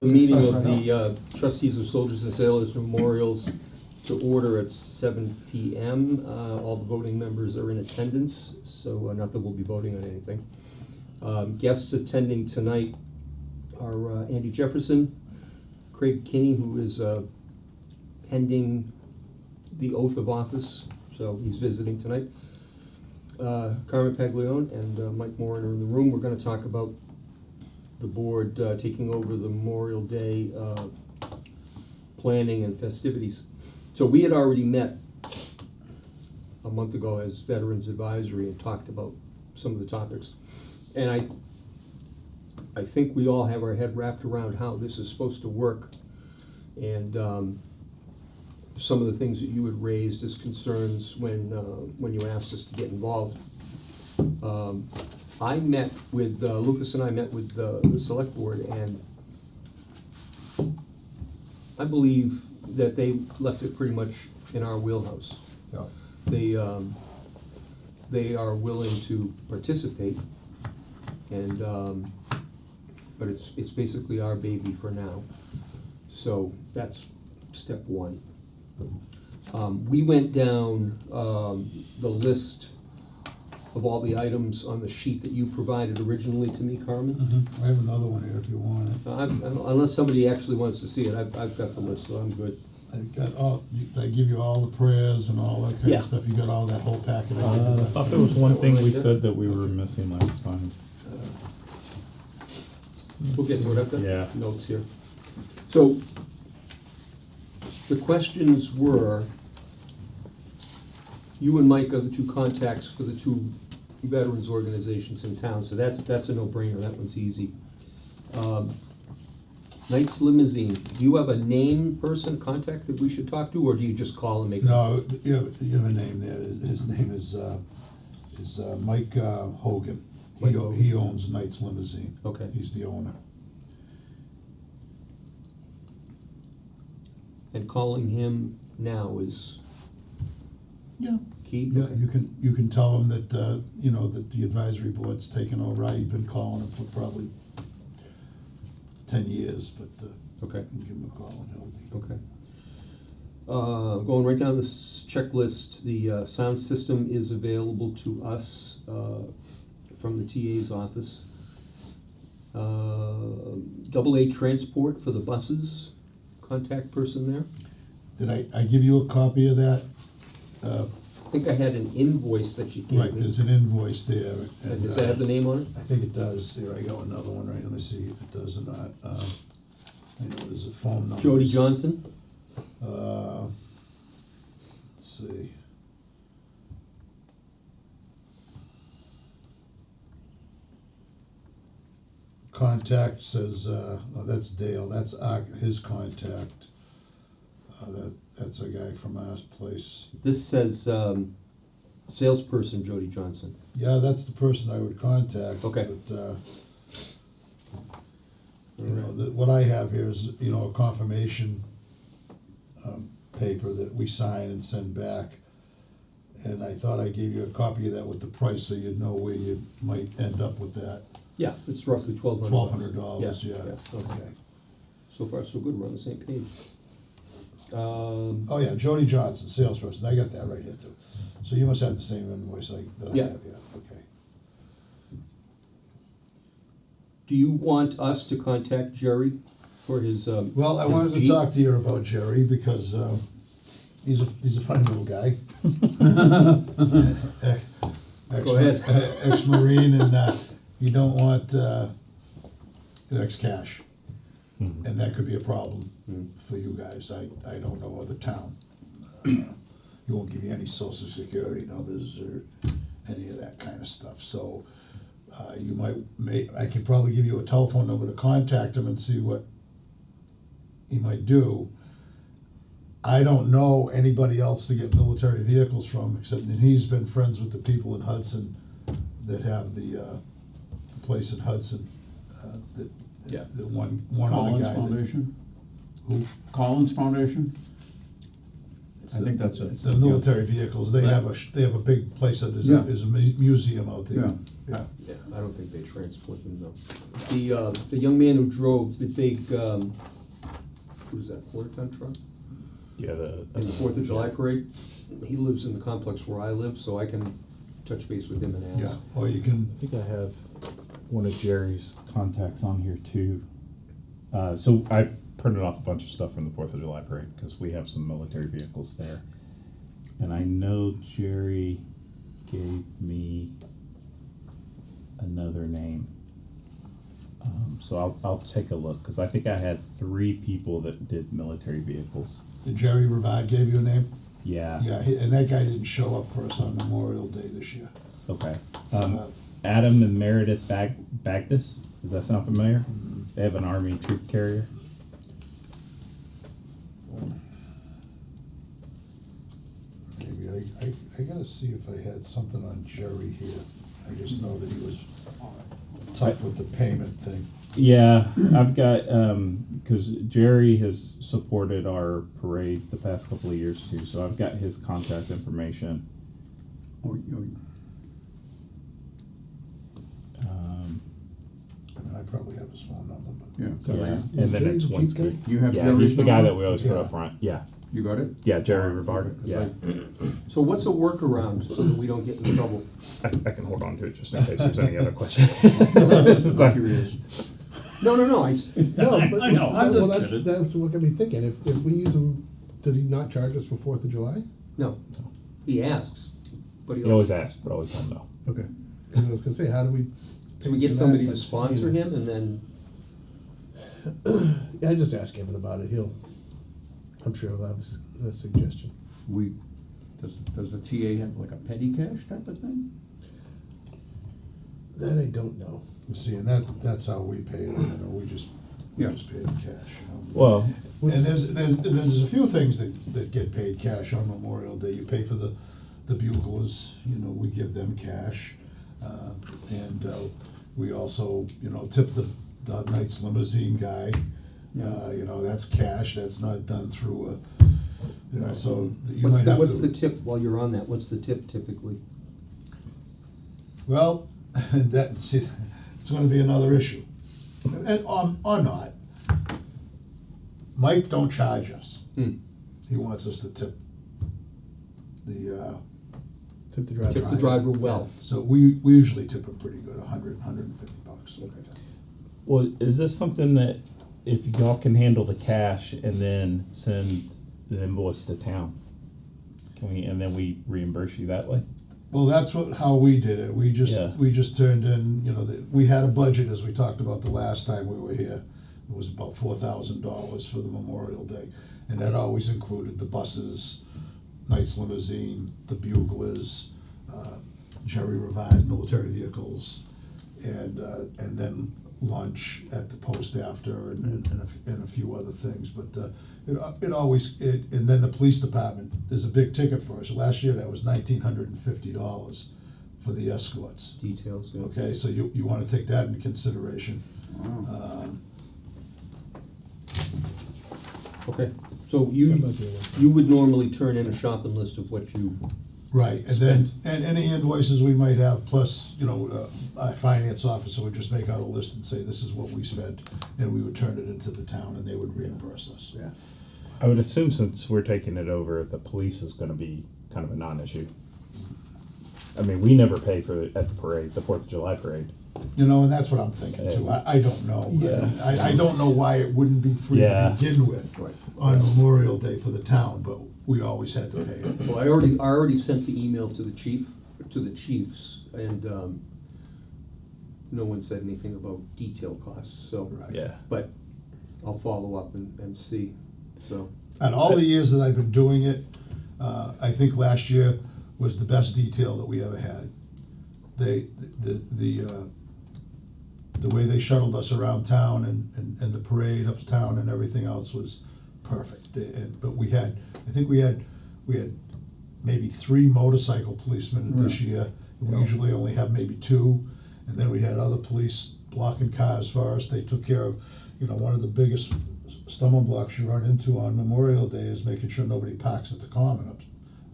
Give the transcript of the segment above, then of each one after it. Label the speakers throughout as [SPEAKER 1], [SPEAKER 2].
[SPEAKER 1] the meeting of the Trustees of Soldiers and Sailors Memorials to order at 7 p.m. All the voting members are in attendance, so not that we'll be voting on anything. Guests attending tonight are Andy Jefferson, Craig Kinney, who is pending the oath of office, so he's visiting tonight. Carmen Paglione and Mike Moran are in the room. We're going to talk about the board taking over the Memorial Day planning and festivities. So we had already met a month ago as Veterans Advisory and talked about some of the topics. And I think we all have our head wrapped around how this is supposed to work. And some of the things that you had raised as concerns when you asked us to get involved. I met with, Lucas and I met with the select board, and I believe that they left it pretty much in our wheelhouse.
[SPEAKER 2] Yeah.
[SPEAKER 1] They are willing to participate, and but it's basically our baby for now. So that's step one. We went down the list of all the items on the sheet that you provided originally to me, Carmen.
[SPEAKER 2] Mm-hmm. I have another one here if you want it.
[SPEAKER 1] Unless somebody actually wants to see it, I've got the list, so I'm good.
[SPEAKER 2] I give you all the prayers and all that kind
[SPEAKER 1] Yeah.
[SPEAKER 2] of stuff. You got all that whole packet.
[SPEAKER 3] I thought there was one thing we said that we were missing last time.
[SPEAKER 1] We'll get to it. I've got
[SPEAKER 3] Yeah.
[SPEAKER 1] notes here. So the questions were, you and Mike are the two contacts for the two veterans organizations in town, so that's a no-brainer. That one's easy. Knight's Limousine, do you have a name person contact that we should talk to, or do you just call and make?
[SPEAKER 2] No, you have a name there. His name is Mike Hogan.
[SPEAKER 1] Mike Hogan.
[SPEAKER 2] He owns Knight's Limousine.
[SPEAKER 1] Okay.
[SPEAKER 2] He's the owner.
[SPEAKER 1] And calling him now is
[SPEAKER 2] Yeah.
[SPEAKER 1] key?
[SPEAKER 2] Yeah,
[SPEAKER 1] Okay.
[SPEAKER 2] you can tell him that that the advisory board's taken over. I've been calling him for probably 10 years, but
[SPEAKER 1] Okay.
[SPEAKER 2] you can give him a call and he'll be.
[SPEAKER 1] Okay. Going right down this checklist, the sound system is available to us from the TA's office. AA transport for the buses, contact person there.
[SPEAKER 2] Did I give you a copy of that?
[SPEAKER 1] I think I had an invoice that you gave
[SPEAKER 2] Right,
[SPEAKER 1] me.
[SPEAKER 2] there's an invoice there.
[SPEAKER 1] And does that have the name on it?
[SPEAKER 2] I think it does. Here, I got another one, right? Let me see if it does or not. I know there's a phone number.
[SPEAKER 1] Jody Johnson?
[SPEAKER 2] Let's see. Contact says, oh, that's Dale, that's his contact. That's a guy from our place.
[SPEAKER 1] This says salesperson Jody Johnson.
[SPEAKER 2] Yeah, that's the person I would contact.
[SPEAKER 1] Okay.
[SPEAKER 2] But, what I have here is, a confirmation paper that we sign and send back. And I thought I gave you a copy of that with the price, so you'd know where you might end up with that.
[SPEAKER 1] Yeah, it's roughly $1,200.
[SPEAKER 2] $1,200, yeah.
[SPEAKER 1] Okay. So far, so good, we're on the same page.
[SPEAKER 2] Oh, yeah, Jody Johnson, salesperson, I got that right here too. So you must have the same invoice that I
[SPEAKER 1] Yeah.
[SPEAKER 2] have, yeah, okay.
[SPEAKER 1] Do you want us to contact Jerry for his?
[SPEAKER 2] Well, I
[SPEAKER 1] his
[SPEAKER 2] wanted to
[SPEAKER 1] Jeep?
[SPEAKER 2] talk to you about Jerry because he's a funny little guy.
[SPEAKER 1] Go ahead.
[SPEAKER 2] Ex-Marine, and you don't want ex-cash.
[SPEAKER 3] Mhm.
[SPEAKER 2] And that could be a problem
[SPEAKER 1] Mm.
[SPEAKER 2] for you guys. I don't know of the town. You won't give you any social security numbers or any of that kind of stuff. So I could probably give you a telephone number to contact him and see what he might do. I don't know anybody else to get military vehicles from, except that he's been friends with the people in Hudson that have the place in Hudson.
[SPEAKER 1] Yeah.
[SPEAKER 2] The one other
[SPEAKER 4] Collins
[SPEAKER 2] guy.
[SPEAKER 4] Foundation?
[SPEAKER 2] Who?
[SPEAKER 4] Collins Foundation? I think that's it.
[SPEAKER 2] It's the military vehicles, they have a big place that is,
[SPEAKER 4] Yeah.
[SPEAKER 2] is a museum out there.
[SPEAKER 4] Yeah.
[SPEAKER 1] Yeah, I don't think they transport them though. The young man who drove the big, what was that, quarter-ton truck?
[SPEAKER 3] Yeah,
[SPEAKER 1] In the Fourth of July parade, he lives in the complex where I live, so I can touch base with him and ask.
[SPEAKER 2] Yeah, or you can,
[SPEAKER 3] I think I have one of Jerry's contacts on here too. So I printed off a bunch of stuff from the 4th of July parade, because we have some military vehicles there. And I know Jerry gave me another name. So I'll take a look, because I think I had 3 people that did military vehicles.
[SPEAKER 2] did Jerry Rivard gave you a name?
[SPEAKER 3] Yeah.
[SPEAKER 2] Yeah, and that guy didn't show up for us on Memorial Day this year.
[SPEAKER 3] Okay. Adam and Meredith Bagdis, does that sound familiar? They have an Army troop carrier.
[SPEAKER 2] Maybe, I gotta see if I had something on Jerry here. I just know that he was tough with the payment thing.
[SPEAKER 3] Yeah, I've got, because Jerry has supported our parade the past couple of years too, so I've got his contact information.
[SPEAKER 2] And I probably have his phone number, but.
[SPEAKER 4] Yeah.
[SPEAKER 3] Yeah, and then
[SPEAKER 5] Jerry
[SPEAKER 3] it's
[SPEAKER 5] the
[SPEAKER 3] one
[SPEAKER 5] chief guy?
[SPEAKER 3] ski.
[SPEAKER 4] You have
[SPEAKER 3] Yeah,
[SPEAKER 4] Jerry's
[SPEAKER 3] he's the guy
[SPEAKER 4] number?
[SPEAKER 3] that we always put
[SPEAKER 2] Yeah.
[SPEAKER 3] up front, yeah.
[SPEAKER 4] You got it?
[SPEAKER 3] Yeah, Jerry Rivard, yeah.
[SPEAKER 1] So what's a workaround so that we don't get in trouble?
[SPEAKER 3] I can hold on to it just in case there's any other questions.
[SPEAKER 4] I'm curious.
[SPEAKER 1] No,
[SPEAKER 5] No, but
[SPEAKER 4] I know, I'm just
[SPEAKER 5] that's
[SPEAKER 4] kidding.
[SPEAKER 5] that's what got me thinking. If we use them, does he not charge us for 4th of July?
[SPEAKER 1] No, he asks, but
[SPEAKER 3] He always asks, but always don't know.
[SPEAKER 5] Okay. Because I was gonna say, how do we?
[SPEAKER 1] Can we get somebody to sponsor him and then,
[SPEAKER 5] Yeah, I just ask Evan about it. I'm sure he'll have a suggestion.
[SPEAKER 4] Does the TA have like a petty cash type of thing?
[SPEAKER 5] That I don't know.
[SPEAKER 2] You see, and that's how we pay it, we just
[SPEAKER 4] Yeah.
[SPEAKER 2] pay it cash.
[SPEAKER 3] Well,
[SPEAKER 2] And there's a few things that get paid cash on Memorial Day. You pay for the buglers, we give them cash. And we also, tip the night's limousine guy. That's cash, that's not done through, so you might have to.
[SPEAKER 1] what's the tip, while you're on that, what's the tip typically?
[SPEAKER 2] Well, it's gonna be another issue. And, or not. Mike don't charge us. He wants us to tip the,
[SPEAKER 5] Tip the driver.
[SPEAKER 1] Tip the driver well.
[SPEAKER 2] so we usually tip him pretty good, $150.
[SPEAKER 3] well, is this something that if y'all can handle the cash and then send the invoice to town, and then we reimburse you that way?
[SPEAKER 2] Well, that's how we did it. We
[SPEAKER 3] Yeah.
[SPEAKER 2] just turned in, we had a budget, as we talked about the last time we were here. It was about $4,000 for the Memorial Day. And that always included the buses, Knight's Limousine, the buglers, Jerry Rivard military vehicles, and then lunch at the post after, and a few other things. But it always, and then the police department, there's a big ticket for us. Last year, that was $1,950 for the escorts.
[SPEAKER 1] Details, yeah.
[SPEAKER 2] Okay, so you wanna take that into consideration.
[SPEAKER 4] Wow.
[SPEAKER 1] Okay, so
[SPEAKER 5] How about the other one?
[SPEAKER 1] you would normally turn in a shopping list of what you,
[SPEAKER 2] Right, and then, and any invoices we might have, plus, our finance officer would just make out a list and say, this is what we spent, and we would turn it into the town, and they would reimburse us.
[SPEAKER 5] Yeah.
[SPEAKER 3] I would assume since we're taking it over, the police is gonna be kind of a non-issue. I mean, we never pay for it at the parade, the 4th of July parade.
[SPEAKER 2] And that's what I'm thinking too, I don't know.
[SPEAKER 5] Yeah.
[SPEAKER 2] I don't know why it wouldn't be free
[SPEAKER 3] Yeah.
[SPEAKER 2] to begin with on Memorial Day for the town, but we always had to pay it.
[SPEAKER 1] well, I already sent the email to the chiefs, and, no one said anything about detail costs, so.
[SPEAKER 2] Right.
[SPEAKER 3] Yeah.
[SPEAKER 1] But I'll follow up and see, so.
[SPEAKER 2] And all the years that I've been doing it, I think last year was the best detail that we ever had. The way they shuttled us around town and the parade uptown and everything else was perfect. But I think we had maybe 3 motorcycle policemen this year. We usually only have maybe 2. And then we had other police blocking cars for us. They took care of, one of the biggest stumbling blocks you run into on Memorial Day is making sure nobody parks at the common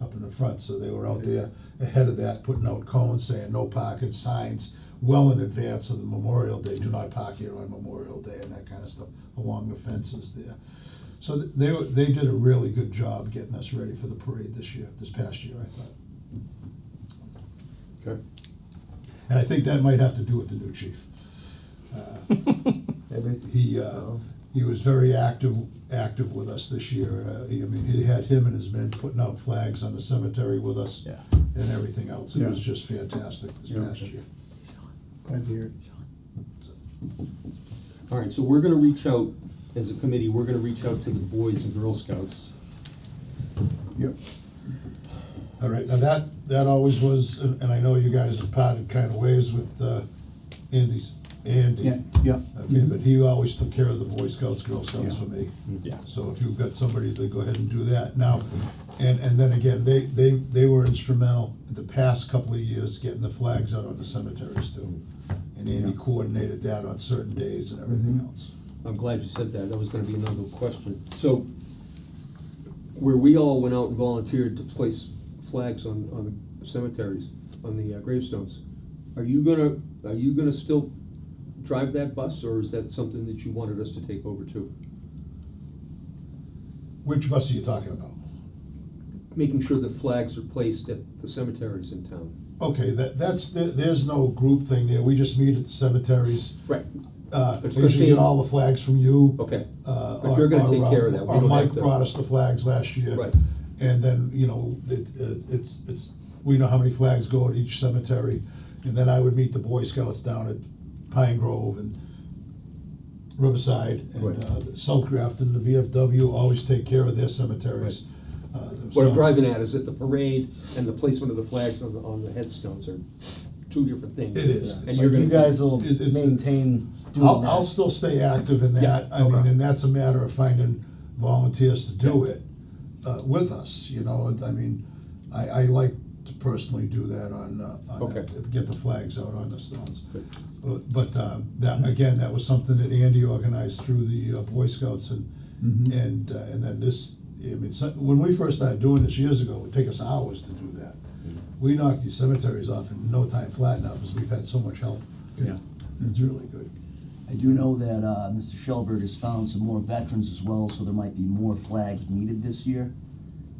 [SPEAKER 2] up in the front. So they were out there ahead of that, putting out cones saying no parking, signs well in advance of the Memorial Day, do not park here on Memorial Day, and that kind of stuff along the fences there. So they did a really good job getting us ready for the parade this past year, I thought.
[SPEAKER 1] Okay.
[SPEAKER 2] And I think that might have to do with the new chief. He was very active with us this year. He had him and his men putting out flags on the cemetery with us,
[SPEAKER 3] Yeah.
[SPEAKER 2] and everything else. It
[SPEAKER 4] Yeah.
[SPEAKER 2] was just fantastic this
[SPEAKER 4] Yeah.
[SPEAKER 2] past year.
[SPEAKER 5] Glad to hear it.
[SPEAKER 1] All right, so we're gonna reach out, as a committee, we're gonna reach out to the Boys and Girl Scouts.
[SPEAKER 4] Yep.
[SPEAKER 2] All right, now that always was, and I know you guys have parted kind of ways with Andy.
[SPEAKER 4] Yeah, yeah.
[SPEAKER 2] Okay, but he always took care of the Boy Scouts, Girl Scouts
[SPEAKER 4] Yeah.
[SPEAKER 2] for me.
[SPEAKER 3] Yeah.
[SPEAKER 2] So if you've got somebody to go ahead and do that. Now, and then again, they were instrumental in the past couple of years getting the flags out on the cemeteries too. And Andy
[SPEAKER 4] Yeah.
[SPEAKER 2] coordinated that on certain days and everything else.
[SPEAKER 1] I'm glad you said that, that was gonna be another question. So, where we all went out and volunteered to place flags on the cemeteries, on the gravestones, are you gonna still drive that bus, or is that something that you wanted us to take over too?
[SPEAKER 2] Which bus are you talking about?
[SPEAKER 1] Making sure that flags are placed at the cemeteries in town.
[SPEAKER 2] Okay, there's no group thing there. We just meet at the cemeteries.
[SPEAKER 1] Right.
[SPEAKER 2] I
[SPEAKER 1] It's
[SPEAKER 2] usually
[SPEAKER 1] Christine.
[SPEAKER 2] get all the flags from you.
[SPEAKER 1] Okay, but you're gonna take care of that, we
[SPEAKER 2] Or
[SPEAKER 1] don't have
[SPEAKER 2] Mike
[SPEAKER 1] to.
[SPEAKER 2] brought us the flags last year.
[SPEAKER 1] Right.
[SPEAKER 2] And then, it's, we know how many flags go at each cemetery. And then I would meet the Boy Scouts down at Pine Grove and Riverside and
[SPEAKER 1] Right.
[SPEAKER 2] South Grafton, the VFW always take care of their cemeteries.
[SPEAKER 1] What I'm
[SPEAKER 2] themselves.
[SPEAKER 1] driving at is that the parade and the placement of the flags on the headstones are two different things.
[SPEAKER 2] It is.
[SPEAKER 1] And
[SPEAKER 2] It's
[SPEAKER 1] you're
[SPEAKER 2] like
[SPEAKER 1] gonna
[SPEAKER 5] You guys will
[SPEAKER 2] It's-
[SPEAKER 5] maintain doing
[SPEAKER 2] I'll
[SPEAKER 5] that.
[SPEAKER 2] still stay active in that,
[SPEAKER 1] Yeah,
[SPEAKER 2] I mean,
[SPEAKER 1] okay.
[SPEAKER 2] and that's a matter of finding volunteers to do it, with us, you know, I mean, I like to personally do that on
[SPEAKER 1] Okay.
[SPEAKER 2] that, get the flags out on the stones.
[SPEAKER 1] Good.
[SPEAKER 2] But that, again, that was something that Andy organized through the Boy Scouts and then this, I mean, when we first started doing this years ago, it would take us hours to do that. We knocked these cemeteries off in no time flat now, because we've had so much help.
[SPEAKER 4] Yeah.
[SPEAKER 2] It's really good.
[SPEAKER 6] I do know that Mr. Shelberg has found some more veterans as well, so there might be more flags needed this year.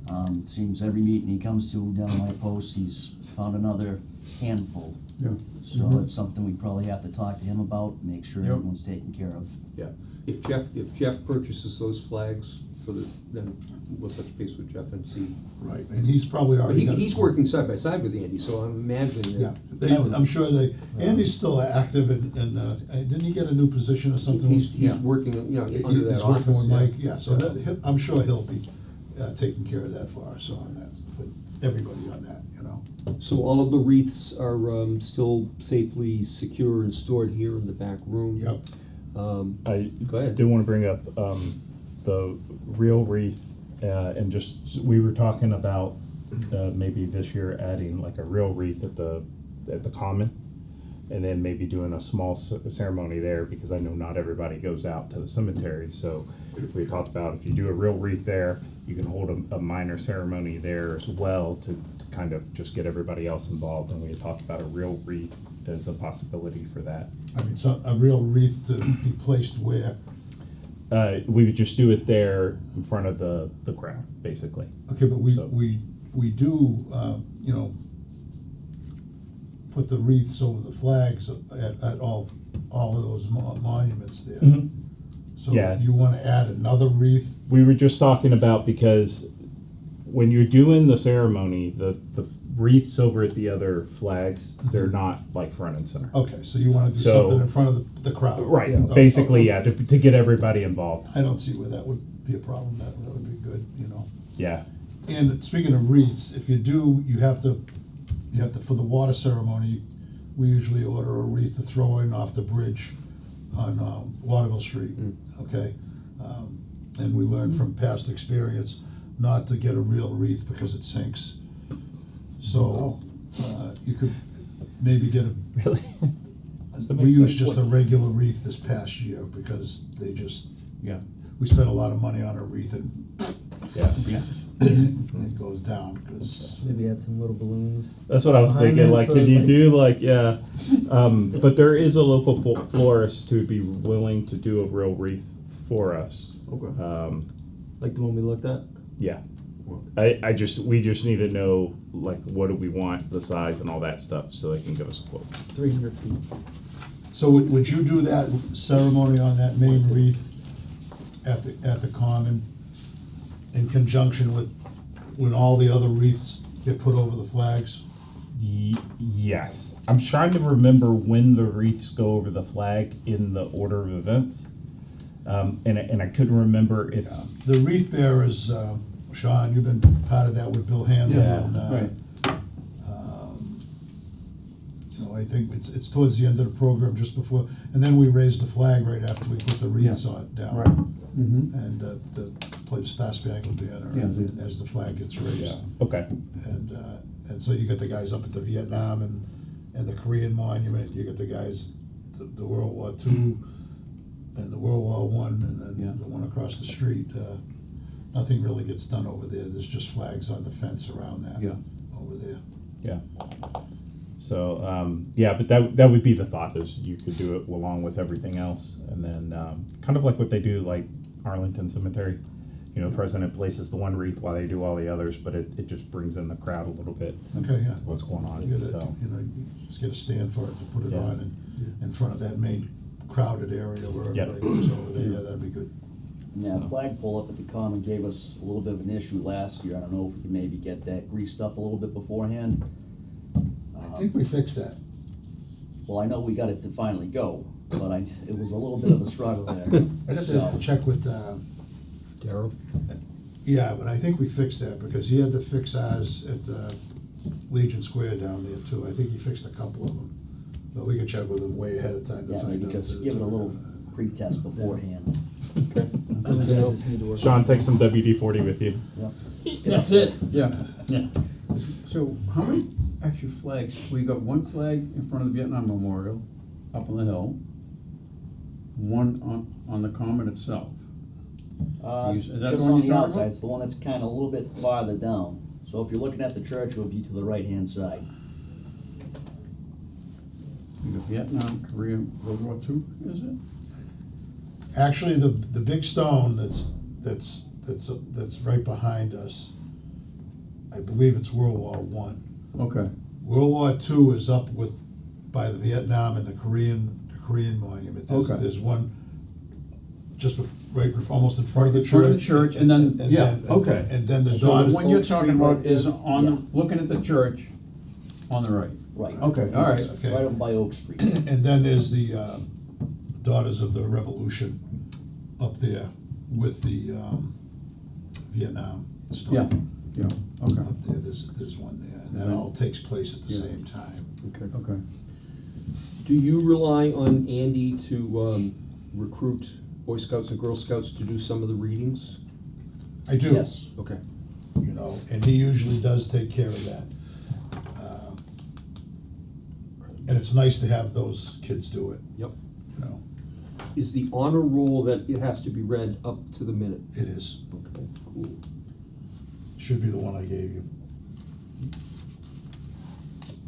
[SPEAKER 6] It seems every meeting he comes to down at my post, he's found another handful.
[SPEAKER 4] Yeah.
[SPEAKER 6] So it's something we probably have to talk to him about, make sure
[SPEAKER 4] Yep.
[SPEAKER 6] everyone's taken care of.
[SPEAKER 1] Yeah, if Jeff purchases those flags then we'll touch base with Jeff and see.
[SPEAKER 2] Right, and he's probably
[SPEAKER 1] But
[SPEAKER 2] already.
[SPEAKER 1] he's working side by side with Andy, so I'm imagining
[SPEAKER 2] Yeah,
[SPEAKER 1] that.
[SPEAKER 2] I'm sure Andy's still active and didn't he get a new position or something?
[SPEAKER 1] He's
[SPEAKER 4] Yeah.
[SPEAKER 1] working, under
[SPEAKER 2] He's
[SPEAKER 1] that office.
[SPEAKER 2] working with
[SPEAKER 1] yeah.
[SPEAKER 2] Mike, yeah, so I'm sure he'll be taking care of that for us on that, for everybody on that, you know.
[SPEAKER 1] So all of the wreaths are still safely secure and stored here in the back room?
[SPEAKER 2] Yep,
[SPEAKER 3] I
[SPEAKER 1] Go ahead.
[SPEAKER 3] do want to bring up the real wreath, and just, we were talking about maybe this year adding like a real wreath at the common, and then maybe doing a small ceremony there, because I know not everybody goes out to the cemetery. So we talked about, if you do a real wreath there, you can hold a minor ceremony there as well to kind of just get everybody else involved. And we had talked about a real wreath as a possibility for that.
[SPEAKER 2] I mean, so a real wreath to be placed where,
[SPEAKER 3] We would just do it there in front of the crowd, basically.
[SPEAKER 2] okay, but
[SPEAKER 3] So-
[SPEAKER 2] we do, you know, put the wreaths over the flags at all of those monuments there.
[SPEAKER 3] Mhm.
[SPEAKER 2] So
[SPEAKER 3] Yeah.
[SPEAKER 2] you wanna add another wreath?
[SPEAKER 3] We were just talking about, because when you're doing the ceremony, the wreaths over at the other flags, they're not like front and center.
[SPEAKER 2] Okay, so you wanna do
[SPEAKER 3] So-
[SPEAKER 2] something in front of the crowd?
[SPEAKER 3] Right,
[SPEAKER 2] Oh,
[SPEAKER 3] basically,
[SPEAKER 2] okay.
[SPEAKER 3] yeah, to get everybody involved.
[SPEAKER 2] I don't see where that would be a problem, that would be good, you know.
[SPEAKER 3] Yeah,
[SPEAKER 2] And speaking of wreaths, if you do, you have to, for the water ceremony, we usually order a wreath to throw in off the bridge on Waterville Street, okay? And we learned from past experience not to get a real wreath because it sinks. So, you could maybe get
[SPEAKER 3] really? So it
[SPEAKER 2] we
[SPEAKER 3] makes
[SPEAKER 2] used
[SPEAKER 3] sense.
[SPEAKER 2] just a regular wreath this past year because they just,
[SPEAKER 4] Yeah.
[SPEAKER 2] we spend a lot of money on a wreath and
[SPEAKER 3] Yeah.
[SPEAKER 2] it goes down, because,
[SPEAKER 5] Maybe add some little balloons.
[SPEAKER 3] That's what I was
[SPEAKER 5] Behind
[SPEAKER 3] thinking,
[SPEAKER 5] it,
[SPEAKER 3] like,
[SPEAKER 5] so
[SPEAKER 3] could you
[SPEAKER 5] like-
[SPEAKER 3] do like, yeah, but there is a local florist who'd be willing to do a real wreath for us.
[SPEAKER 5] Okay. Like the one we looked at?
[SPEAKER 3] Yeah. We just need to know, like, what do we want, the size and all that stuff, so they can give us a quote.
[SPEAKER 5] 300 feet.
[SPEAKER 2] so would you do that ceremony on that main wreath at the common in conjunction with, when all the other wreaths get put over the flags?
[SPEAKER 3] Yes. I'm trying to remember when the wreaths go over the flag in the order of events. And I couldn't remember if,
[SPEAKER 2] The wreath bearers, Sean, you've been part of that with Bill Hanley.
[SPEAKER 4] Yeah,
[SPEAKER 2] and,
[SPEAKER 4] right.
[SPEAKER 2] You know, I think it's towards the end of the program, just before, and then we raise the flag right after we put the wreaths on down.
[SPEAKER 4] Right. Mm-hmm.
[SPEAKER 2] And the play the Star Spangled Banner,
[SPEAKER 4] Yeah,
[SPEAKER 2] and as the flag gets raised.
[SPEAKER 3] okay,
[SPEAKER 2] And so you got the guys up at the Vietnam and the Korean Monument, you got the guys, the World War II and the World War One, and
[SPEAKER 4] Yeah.
[SPEAKER 2] then the one across the street. Nothing really gets done over there, there's just flags on the fence around that,
[SPEAKER 4] Yeah.
[SPEAKER 2] over there.
[SPEAKER 3] yeah. So, yeah, but that would be the thought, is you could do it along with everything else, and then, kind of like what they do, like Arlington Cemetery. You know, the president places the one wreath while they do all the others, but it just brings in the crowd a little bit,
[SPEAKER 2] Okay, yeah.
[SPEAKER 3] what's going on,
[SPEAKER 2] You gotta,
[SPEAKER 3] so.
[SPEAKER 2] you know, you just get a stand for it to put it
[SPEAKER 3] Yeah.
[SPEAKER 2] on in front of that main crowded area where
[SPEAKER 3] Yep.
[SPEAKER 2] everybody looks over there, yeah, that'd be good.
[SPEAKER 6] Yeah, flagpole up at the common gave us a little bit of an issue last year. I don't know if we can maybe get that greased up a little bit beforehand.
[SPEAKER 2] I think we fixed that.
[SPEAKER 6] Well, I know we got it to finally go, but it was a little bit of a struggle there.
[SPEAKER 2] I'd have
[SPEAKER 6] So,
[SPEAKER 2] to check with,
[SPEAKER 1] Darryl?
[SPEAKER 2] yeah, but I think we fixed that, because he had to fix ours at Legion Square down there too. I think he fixed a couple of them. But we could check with him way ahead of time to
[SPEAKER 6] yeah,
[SPEAKER 2] find
[SPEAKER 6] maybe
[SPEAKER 2] out.
[SPEAKER 6] just give it a little pre-test beforehand.
[SPEAKER 1] Okay.
[SPEAKER 5] Some of the guys just need to work.
[SPEAKER 3] Sean, take some WD-40 with you.
[SPEAKER 6] Yep.
[SPEAKER 1] That's it.
[SPEAKER 4] Yeah.
[SPEAKER 3] Yeah.
[SPEAKER 4] So how many extra flags? We got one flag in front of the Vietnam Memorial up on the hill, one on the common itself. Is that the
[SPEAKER 6] Just
[SPEAKER 4] one
[SPEAKER 6] on
[SPEAKER 4] you're
[SPEAKER 6] the
[SPEAKER 4] talking
[SPEAKER 6] outside,
[SPEAKER 4] about?
[SPEAKER 6] it's the one that's kinda a little bit farther down. So if you're looking at the church, it'll be to the right-hand side.
[SPEAKER 4] We got Vietnam, Korea, World War II, is it?
[SPEAKER 2] Actually, the big stone that's right behind us, I believe it's World War One.
[SPEAKER 4] Okay.
[SPEAKER 2] World War II is up by the Vietnam and the Korean Monument.
[SPEAKER 4] Okay.
[SPEAKER 2] There's one just almost in front of the
[SPEAKER 4] In front of the
[SPEAKER 2] church.
[SPEAKER 4] church, and then, yeah, okay.
[SPEAKER 2] And then the
[SPEAKER 4] So
[SPEAKER 2] Dodge.
[SPEAKER 4] the one you're
[SPEAKER 6] Oak Street
[SPEAKER 4] talking about
[SPEAKER 6] right
[SPEAKER 4] is
[SPEAKER 6] there.
[SPEAKER 4] on,
[SPEAKER 6] Yeah.
[SPEAKER 4] looking at the church on the right.
[SPEAKER 6] Right.
[SPEAKER 4] Okay, all right.
[SPEAKER 2] Okay.
[SPEAKER 6] Right up by Oak Street.
[SPEAKER 2] And then there's the Daughters of the Revolution up there with the Vietnam
[SPEAKER 4] Yeah,
[SPEAKER 2] stone.
[SPEAKER 4] yeah, okay,
[SPEAKER 2] Up there, there's one there, and that all takes place at the
[SPEAKER 4] Yeah.
[SPEAKER 2] same time.
[SPEAKER 1] Okay.
[SPEAKER 4] okay.
[SPEAKER 1] Do you rely on Andy to recruit Boy Scouts and Girl Scouts to do some of the readings?
[SPEAKER 2] I do.
[SPEAKER 6] Yes.
[SPEAKER 1] Okay.
[SPEAKER 2] You know, and he usually does take care of that. And it's nice to have those kids do it,
[SPEAKER 1] Yep.
[SPEAKER 2] you know,
[SPEAKER 1] Is the honor roll that it has to be read up to the minute?
[SPEAKER 2] it is.
[SPEAKER 1] Okay, cool.
[SPEAKER 2] Should be the one I gave you.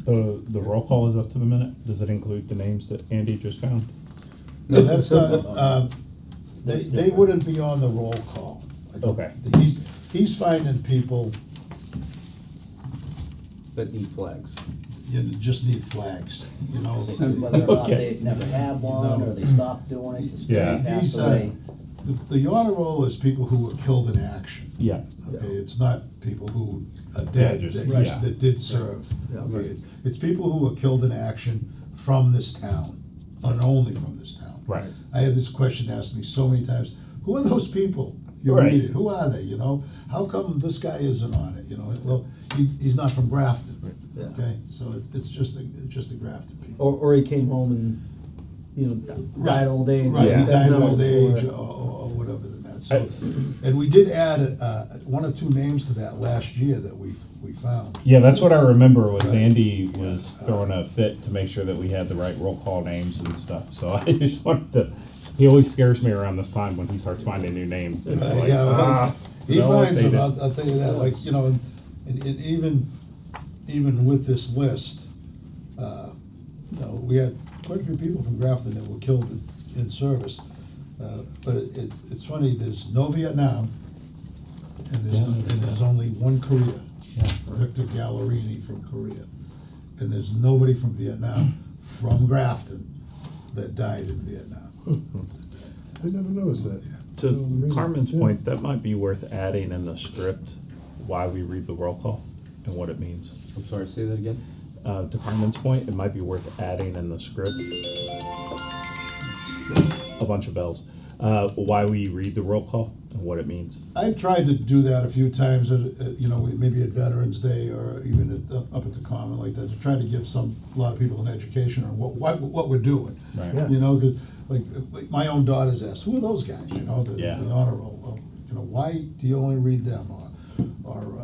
[SPEAKER 3] The roll call is up to the minute. Does it include the names that Andy just found?
[SPEAKER 2] No, that's not, they wouldn't be on the roll call.
[SPEAKER 3] Okay.
[SPEAKER 2] He's finding people,
[SPEAKER 1] That need flags.
[SPEAKER 2] you just need flags, you know.
[SPEAKER 6] Whether or not
[SPEAKER 3] Okay.
[SPEAKER 6] they never had one, or they stopped doing it, just
[SPEAKER 3] Yeah.
[SPEAKER 6] passed
[SPEAKER 2] These,
[SPEAKER 6] away.
[SPEAKER 2] the honor roll is people who were killed in action.
[SPEAKER 3] Yeah.
[SPEAKER 2] Okay, it's not people who are dead,
[SPEAKER 3] just-
[SPEAKER 2] that,
[SPEAKER 3] yeah.
[SPEAKER 2] that did serve.
[SPEAKER 1] Yeah.
[SPEAKER 2] Okay, it's people who were killed in action from this town, and only from this town.
[SPEAKER 3] Right.
[SPEAKER 2] I had this question asked me so many times, who are those people? You
[SPEAKER 3] Right.
[SPEAKER 2] read it, who are they, you know? How come this guy isn't on it, you know? Well, he's not from Grafton,
[SPEAKER 5] Yeah.
[SPEAKER 2] okay? So it's just the Grafton people.
[SPEAKER 5] Or he came home and, you know, died old age.
[SPEAKER 2] Right,
[SPEAKER 3] Yeah.
[SPEAKER 2] he
[SPEAKER 5] That's
[SPEAKER 2] died
[SPEAKER 5] not
[SPEAKER 2] old
[SPEAKER 5] what it's
[SPEAKER 2] age
[SPEAKER 5] for.
[SPEAKER 2] or whatever, then that, so, and we did add, one or two names to that last year that we found.
[SPEAKER 3] Yeah, that's what I remember was Andy was throwing a fit to make sure that we had the right roll call names and stuff. So I just wanted to. He always scares me around this time when he starts finding new names. And it's like,
[SPEAKER 2] Yeah, well, he
[SPEAKER 3] no,
[SPEAKER 2] finds
[SPEAKER 3] they
[SPEAKER 2] them,
[SPEAKER 3] did.
[SPEAKER 2] I'll tell you that, like, you know, and even with this list, you know, we had quite a few people from Grafton that were killed in service. But it's funny, there's no Vietnam, and there's only one Korea, Victor Gallerini from Korea. And there's nobody from Vietnam, from Grafton, that died in Vietnam.
[SPEAKER 5] I never noticed that.
[SPEAKER 3] To
[SPEAKER 5] Amazing.
[SPEAKER 3] Carmen's
[SPEAKER 5] Yeah.
[SPEAKER 3] point, that might be worth adding in the script why we read the roll call and what it means.
[SPEAKER 1] I'm sorry, say that again?
[SPEAKER 3] To Carmen's point, it might be worth adding in the script a bunch of bells. Why we read the roll call and what it means.
[SPEAKER 2] I've tried to do that a few times, you know, maybe at Veterans Day or even up at the Common like that, to try to give a lot of people an education on what we're doing.
[SPEAKER 3] Right.
[SPEAKER 5] Yeah.
[SPEAKER 2] You know, 'cause like my own daughters ask, who are those guys, you know, the
[SPEAKER 3] Yeah.
[SPEAKER 2] honor roll, well, you know, why do you only read them, or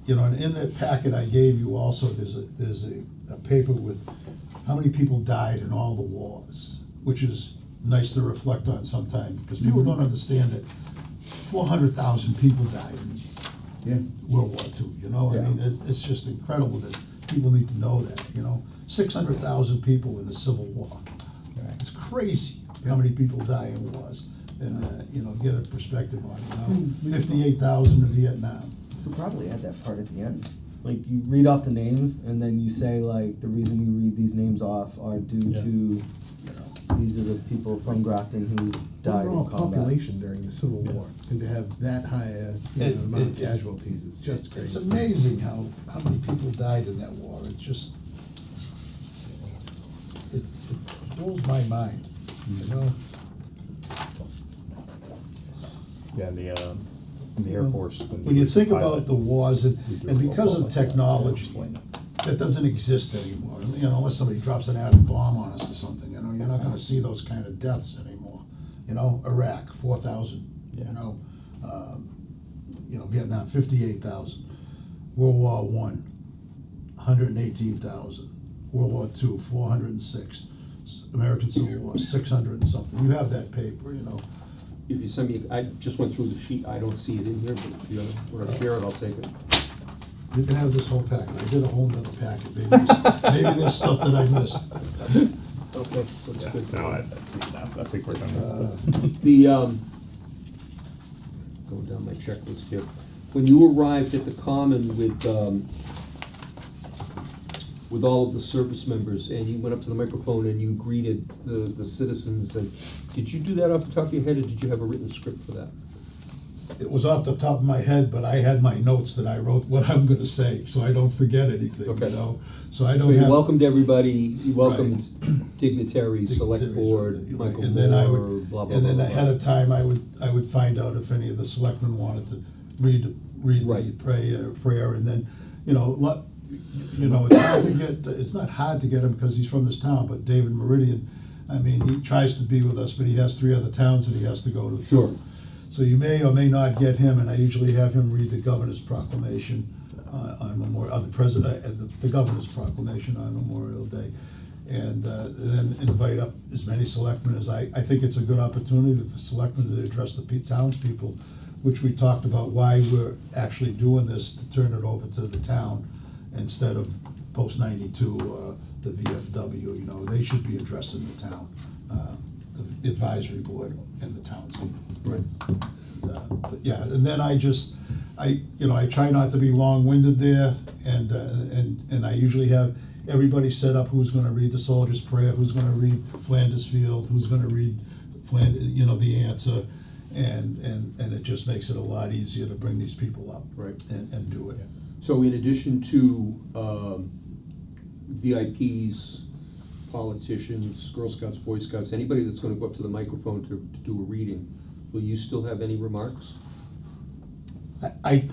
[SPEAKER 2] you know, and in that packet I gave you also, there's a paper with how many people died in all the wars, which is nice to reflect on sometimes, because people don't understand that 400,000 people died in
[SPEAKER 4] Yeah.
[SPEAKER 2] World War II, you know, I
[SPEAKER 4] Yeah.
[SPEAKER 2] mean, it's just incredible that people need to know that, you know, 600,000 people in the Civil War.
[SPEAKER 3] Right.
[SPEAKER 2] It's crazy how many people die in wars, and, you know, get a perspective on it, you know, 58,000 in Vietnam.
[SPEAKER 7] Could probably add that part at the end. Like you read off the names and then you say like the reason we read these names off are due
[SPEAKER 3] Yeah.
[SPEAKER 7] to these are the people from Grafton who died
[SPEAKER 5] Overall
[SPEAKER 7] in combat.
[SPEAKER 5] population during the Civil War, and to have that high a amount of casualties is just crazy.
[SPEAKER 2] It's amazing how many people died in that war, it's just, it blows my mind, you know?
[SPEAKER 3] Yeah, in the Air Force.
[SPEAKER 2] When you
[SPEAKER 3] was a
[SPEAKER 2] think
[SPEAKER 3] pilot,
[SPEAKER 2] about the wars, and
[SPEAKER 3] we do
[SPEAKER 2] and
[SPEAKER 3] a roll
[SPEAKER 2] because
[SPEAKER 3] call
[SPEAKER 2] of
[SPEAKER 3] like that.
[SPEAKER 2] technology,
[SPEAKER 3] Explain it.
[SPEAKER 2] that doesn't exist anymore, you know, unless somebody drops an atom bomb on us or something, you know, you're not gonna see those kind of deaths anymore. You know, Iraq, 4,000,
[SPEAKER 3] Yeah.
[SPEAKER 2] you know, Vietnam, 58,000, World War One, 118,000, World War Two, 406, American Civil War, 600 and something, you have that paper, you know.
[SPEAKER 1] If you send me, I just went through the sheet, I don't see it in here, but if you want to share it, I'll take it.
[SPEAKER 2] You can have this whole packet, I did a whole nother packet, maybe there's stuff that I missed.
[SPEAKER 1] Okay, that's
[SPEAKER 3] Yeah,
[SPEAKER 1] good.
[SPEAKER 3] no, I think we're done.
[SPEAKER 1] The, going down my checklist here, when you arrived at the Common with all of the service members, and you went up to the microphone and you greeted the citizens, and did you do that off the top of your head, or did you have a written script for that?
[SPEAKER 2] It was off the top of my head, but I had my notes that I wrote what I'm gonna say, so I don't forget anything, you
[SPEAKER 1] Okay.
[SPEAKER 2] know? So I
[SPEAKER 1] So
[SPEAKER 2] don't
[SPEAKER 1] you
[SPEAKER 2] have.
[SPEAKER 1] welcomed everybody, you welcomed dignitaries, select
[SPEAKER 2] dignitaries,
[SPEAKER 1] board, Michael
[SPEAKER 2] and then I
[SPEAKER 1] Moore,
[SPEAKER 2] would,
[SPEAKER 1] blah, blah,
[SPEAKER 2] and
[SPEAKER 1] blah,
[SPEAKER 2] then
[SPEAKER 1] blah.
[SPEAKER 2] ahead of time, I would find out if any of the selectmen wanted to read the
[SPEAKER 1] Right.
[SPEAKER 2] prayer, and then, you know, it's hard to get, it's not hard to get him because he's from this town, but David Meridian, I mean, he tries to be with us, but he has 3 other towns that he has to go to.
[SPEAKER 1] Sure.
[SPEAKER 2] So you may or may not get him, and I usually have him read the governor's proclamation on Memorial, the governor's proclamation on Memorial Day. And then invite up as many selectmen as I think it's a good opportunity for selectmen to address the townspeople, which we talked about why we're actually doing this, to turn it over to the town instead of post 92 or the VFW, you know, they should be addressing the town, the advisory board and the townspeople.
[SPEAKER 1] Right.
[SPEAKER 2] But yeah, and then I try not to be long-winded there, and I usually have everybody set up who's gonna read the soldier's prayer, who's gonna read Flanders Field, who's gonna read the answer, and it just makes it a lot easier to bring these people up.
[SPEAKER 1] Right.
[SPEAKER 2] And do it.
[SPEAKER 1] So in addition to VIPs, politicians, Girl Scouts, Boy Scouts, anybody that's gonna go up to the microphone to do a reading, will you still have any remarks?
[SPEAKER 2] I